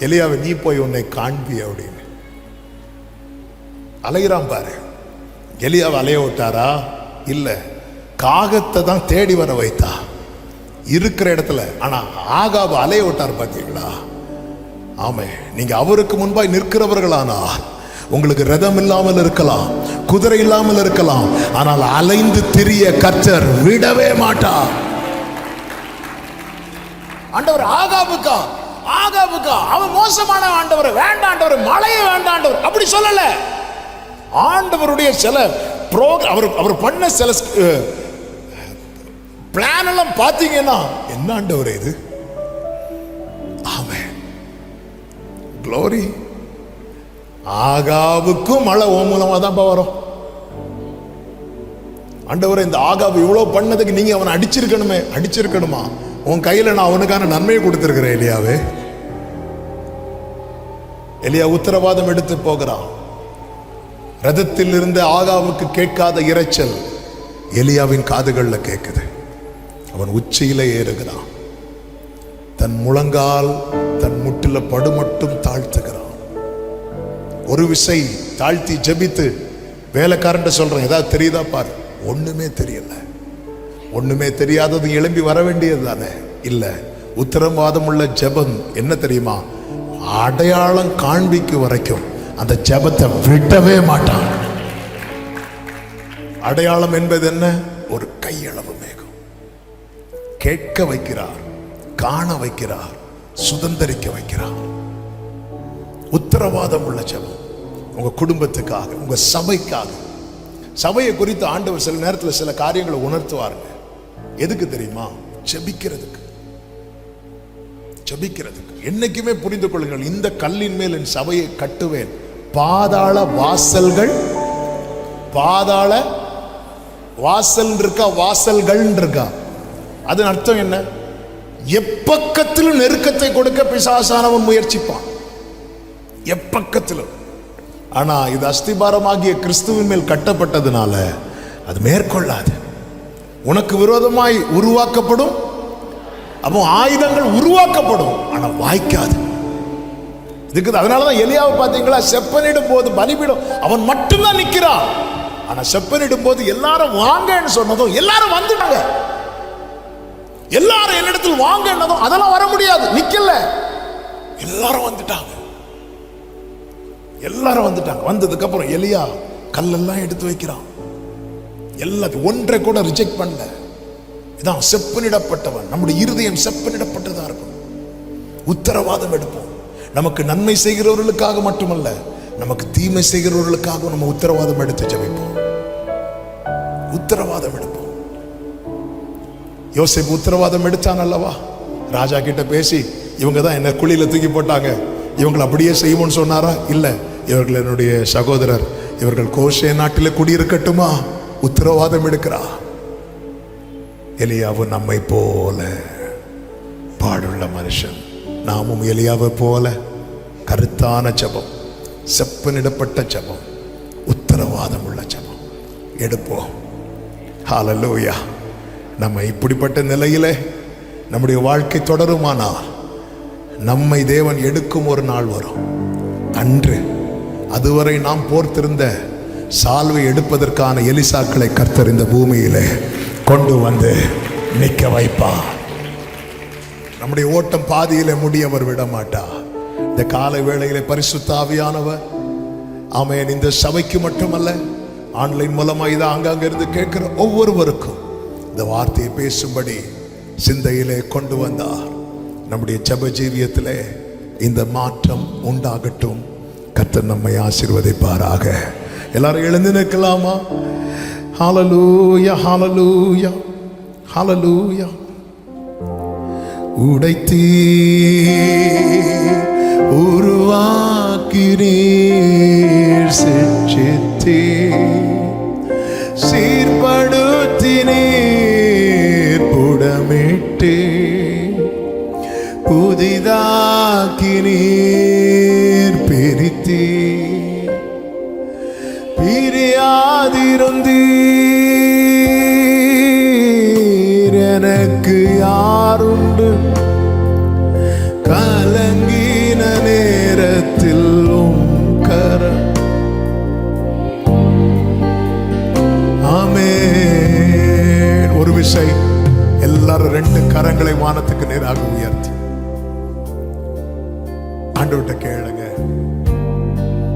எலியாவை நீ போய் உன்னை காண்பி அப்படின்னு. அலைகிறான் பாரு. எலியாவை அலைய விட்டாரா? இல்ல, காகத்தை தான் தேடி வர வைத்தா இருக்கிற இடத்துல. ஆனா ஆகாபு அலைய விட்டார். பாத்தீங்களா? ஆமே, நீங்க அவருக்கு முன்பாய் நிற்கிறவர்களானா உங்களுக்கு ரதம் இல்லாமல் இருக்கலாம், குதிரை இல்லாமல் இருக்கலாம், ஆனால் அலைந்து திரிய கர்த்தர் விடவே மாட்டார். ஆண்டவர் ஆகாபுக்கா அவன் மோசமான ஆண்டவர், வேண்டாண்டவர், மழையை வேண்டாண்டவர் அப்படி சொல்லல. ஆண்டவருடைய சில அவர் பண்ண சில பிளான் எல்லாம் பாத்தீங்கன்னா என்ன ஆண்டவர் இது? ஆமென், க்ளோரி. ஆகாவுக்கும் மழை ஓ மூலமா தான் வரும். ஆண்டவரே, இந்த ஆகாவு இவ்வளவு பண்ணதுக்கு நீங்க அவனை அடிச்சிருக்கணுமா? உன் கையில நான் அவனுக்கான நன்மையை கொடுத்திருக்கிறேன். எலியாவே, எலியா உத்தரவாதம் எடுத்து போகிறான். ரதத்தில் இருந்த ஆகாவுக்கு கேட்காத இரைச்சல் எலியாவின் காதுகள்ல கேட்குது. அவன் உச்சியில ஏறுகிறான். தன் முழங்கால் தன் முட்டில படுமட்டும் தாழ்த்துகிறான். ஒரு விசை தாழ்த்தி ஜெபித்து வேலைக்காரன் சொல்றேன், ஏதாவது தெரியுதா பாரு. ஒண்ணுமே தெரியல. ஒண்ணுமே தெரியாதது எழும்பி வர வேண்டியது தானே? இல்ல, உத்தரவாதம் உள்ள ஜெபம் என்ன தெரியுமா? அடையாளம் காண்பிக்கும் வரைக்கும் அந்த ஜெபத்தை விடவே மாட்டான். அடையாளம் என்பது என்ன? ஒரு கையளவு மேகம். கேட்க வைக்கிறார், காண வைக்கிறார், சுதந்திரிக்க வைக்கிறார். உத்தரவாதம் உள்ள ஜெபம் உங்க குடும்பத்துக்காக, உங்க சபைக்காக. சபையை குறித்து ஆண்டவர் சில நேரத்தில் சில காரியங்களை உணர்த்துவாருங்க. எதுக்கு தெரியுமா? ஜெபிக்கிறதுக்கு. என்னைக்குமே புரிந்து கொள்ளுங்கள், இந்த கல்லின் மேல் என் சபையை கட்டுவேன், பாதாள வாசல்கள், பாதாள வாசல் இருக்கா, வாசல்கள் இருக்கா, அதன் அர்த்தம் என்ன? எப்பக்கத்திலும் நெருக்கத்தை கொடுக்க பிசாசானவன் முயற்சிப்பான், எப்பக்கத்திலும். ஆனா இது அஸ்திபாரமாகிய கிறிஸ்துவின் மேல் கட்டப்பட்டதுனால அது மேற்கொள்ளாது. உனக்கு விரோதமாய் உருவாக்கப்படும், அப்போ ஆயுதங்கள் உருவாக்கப்படும், ஆனா வாய்க்காது. இருக்குது. அதனாலதான் எலியாவை பார்த்தீங்களா, செப்பனிடும் போது பலிபீடம் அவன் மட்டும்தான் நிற்கிறான். ஆனா செப்பனிடும் போது எல்லாரும் வாங்கன்னு சொன்னதும் எல்லாரும் வந்துட்டாங்க. எல்லாரும் என்னிடத்தில் வாங்கன்னதும் அதெல்லாம் வர முடியாது, நிக்கல. எல்லாரும் வந்துட்டாங்க. எல்லாரும் வந்துட்டாங்க. வந்ததுக்கு அப்புறம் எலியா கல்லெல்லாம் எடுத்து வைக்கிறான். எல்லாத்தையும் ஒன்றை கூட ரிஜெக்ட் பண்ணல. இதான் செப்பனிடப்பட்டவன். நம்முடைய இருதயம் செப்பனிடப்பட்டதா இருக்கும். உத்தரவாதம் எடுப்போம். நமக்கு நன்மை செய்கிறவர்களுக்காக மட்டுமல்ல, நமக்கு தீமை செய்கிறவர்களுக்காக நம்ம உத்தரவாதம் எடுத்து ஜெபிப்போம். உத்தரவாதம் எடுப்போம். யோசேப்பு உத்தரவாதம் எடுத்தான் அல்லவா? ராஜா கிட்ட பேசி, இவங்க தான் என்ன குழியில தூக்கி போட்டாங்க, இவங்களை அப்படியே செய்வோம்னு சொன்னாரா? இல்ல, இவர்கள் என்னுடைய சகோதரர், இவர்கள் கோஷே நாட்டிலே குடியிருக்கட்டுமா? உத்தரவாதம் எடுக்கிறா. எலியாவும் நம்மை போல பாடுள்ள மனுஷன். நாமும் எலியாவை போல கருத்தான ஜெபம், செப்பனிடப்பட்ட ஜெபம், உத்தரவாதம் உள்ள ஜெபம் எடுப்போம். ஹல்லேலூயா. நம்ம இப்படிப்பட்ட நிலையிலே நம்முடைய வாழ்க்கை தொடருமானால் நம்மை தேவன் எடுக்கும் ஒரு நாள் வரும். அன்று அதுவரை நாம் போர்த்திருந்த சால்வை எடுப்பதற்கான எலிசாக்களை கர்த்தர் இந்த பூமியிலே கொண்டு வந்து நிற்க வைப்பார். நம்முடைய ஓட்டம் பாதியிலே முடியவர் விட மாட்டார். இந்த காலை வேளையிலே பரிசுத்த ஆவியானவர், ஆமென், இந்த சபைக்கு மட்டுமல்ல, ஆன்லைன் மூலமா இதை அங்கங்க இருந்து கேட்கிற ஒவ்வொருவருக்கும் இந்த வார்த்தையை பேசும்படி சிந்தையிலே கொண்டு வந்தார். நம்முடைய ஜெப ஜீவியத்திலே இந்த மாற்றம் உண்டாகட்டும். கர்த்தர் நம்மை ஆசீர்வதிப்பாராக. எல்லாரும் எழுந்து நிற்கலாமா? ஹல்லேலூயா, ஹல்லேலூயா, ஹல்லேலூயா. உடைத்தீ உருவாக்கினீர், சிற்றித்தீ சீர்படுத்தினீர், புடமிட்டு புதிதாக்கினீர், பிரித்தீர், பிரியாதிருந்தீர். எனக்கு யாருண்டு? கலங்கின நேரத்தில் கரம். ஆமென். ஒரு விசை எல்லாரும் ரெண்டு கரங்களை வானத்துக்கு நேராக உயர்த்தி ஆண்டவர்கிட்ட கேளுங்க.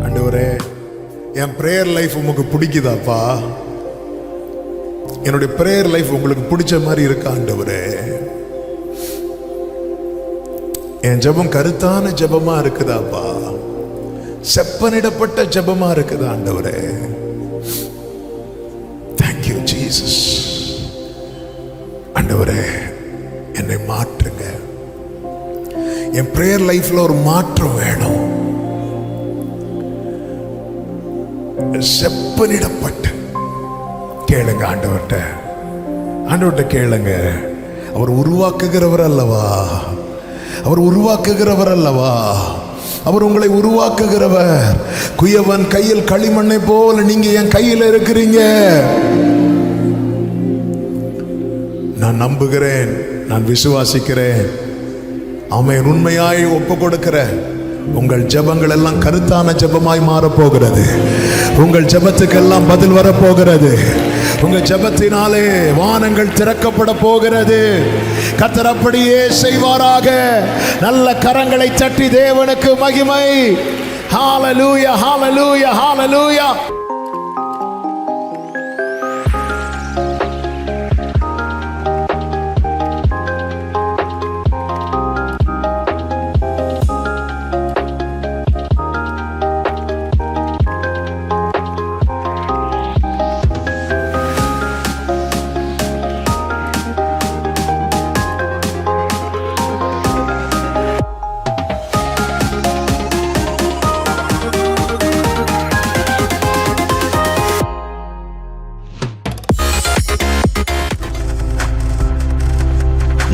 ஆண்டவரே, என் பிரேயர் லைஃப் உங்களுக்கு பிடிக்குதாப்பா? என்னுடைய பிரேயர் லைஃப் உங்களுக்கு பிடிச்ச மாதிரி இருக்கா ஆண்டவரே? என் ஜெபம் கருத்தான ஜெபமா இருக்குதாப்பா? செப்பனிடப்பட்ட ஜெபமா இருக்குதா ஆண்டவரே? Thank you Jesus. ஆண்டவரே, என்னை மாற்றுங்க. என் பிரேயர் லைஃப்ல ஒரு மாற்றம் வேணும். செப்பனிடப்பட்டு கேளுங்க ஆண்டவர்கிட்ட. ஆண்டவர்கிட்ட கேளுங்க. அவர் உருவாக்குகிறவர் அல்லவா? அவர் உருவாக்குகிறவர் அல்லவா? அவர் உங்களை உருவாக்குகிறவர். குயவன் கையில் களிமண்ணை போல நீங்க என் கையில் இருக்கிறீங்க. நான் நம்புகிறேன், நான் விசுவாசிக்கிறேன். ஆமென். உண்மையாய் ஒப்பு கொடுக்கிறேன். உங்கள் ஜெபங்கள் எல்லாம் கருத்தான ஜெபமாய் மாறப்போகிறது. உங்கள் ஜெபத்துக்கெல்லாம் பதில் வரப்போகிறது. உங்கள் ஜெபத்தினாலே வானங்கள் திறக்கப்பட போகிறது. கர்த்தர் அப்படியே செய்வாராக. நல்ல கரங்களை தட்டி தேவனுக்கு மகிமை. ஹல்லேலூயா, ஹல்லேலூயா, ஹல்லேலூயா.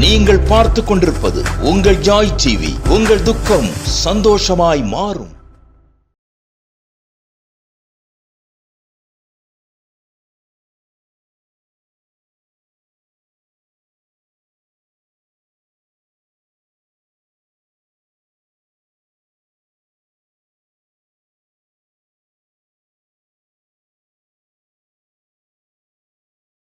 நீங்கள் பார்த்து கொண்டிருப்பது உங்கள் ஜாய் டிவி. உங்கள் துக்கம் சந்தோஷமாய் மாறும்.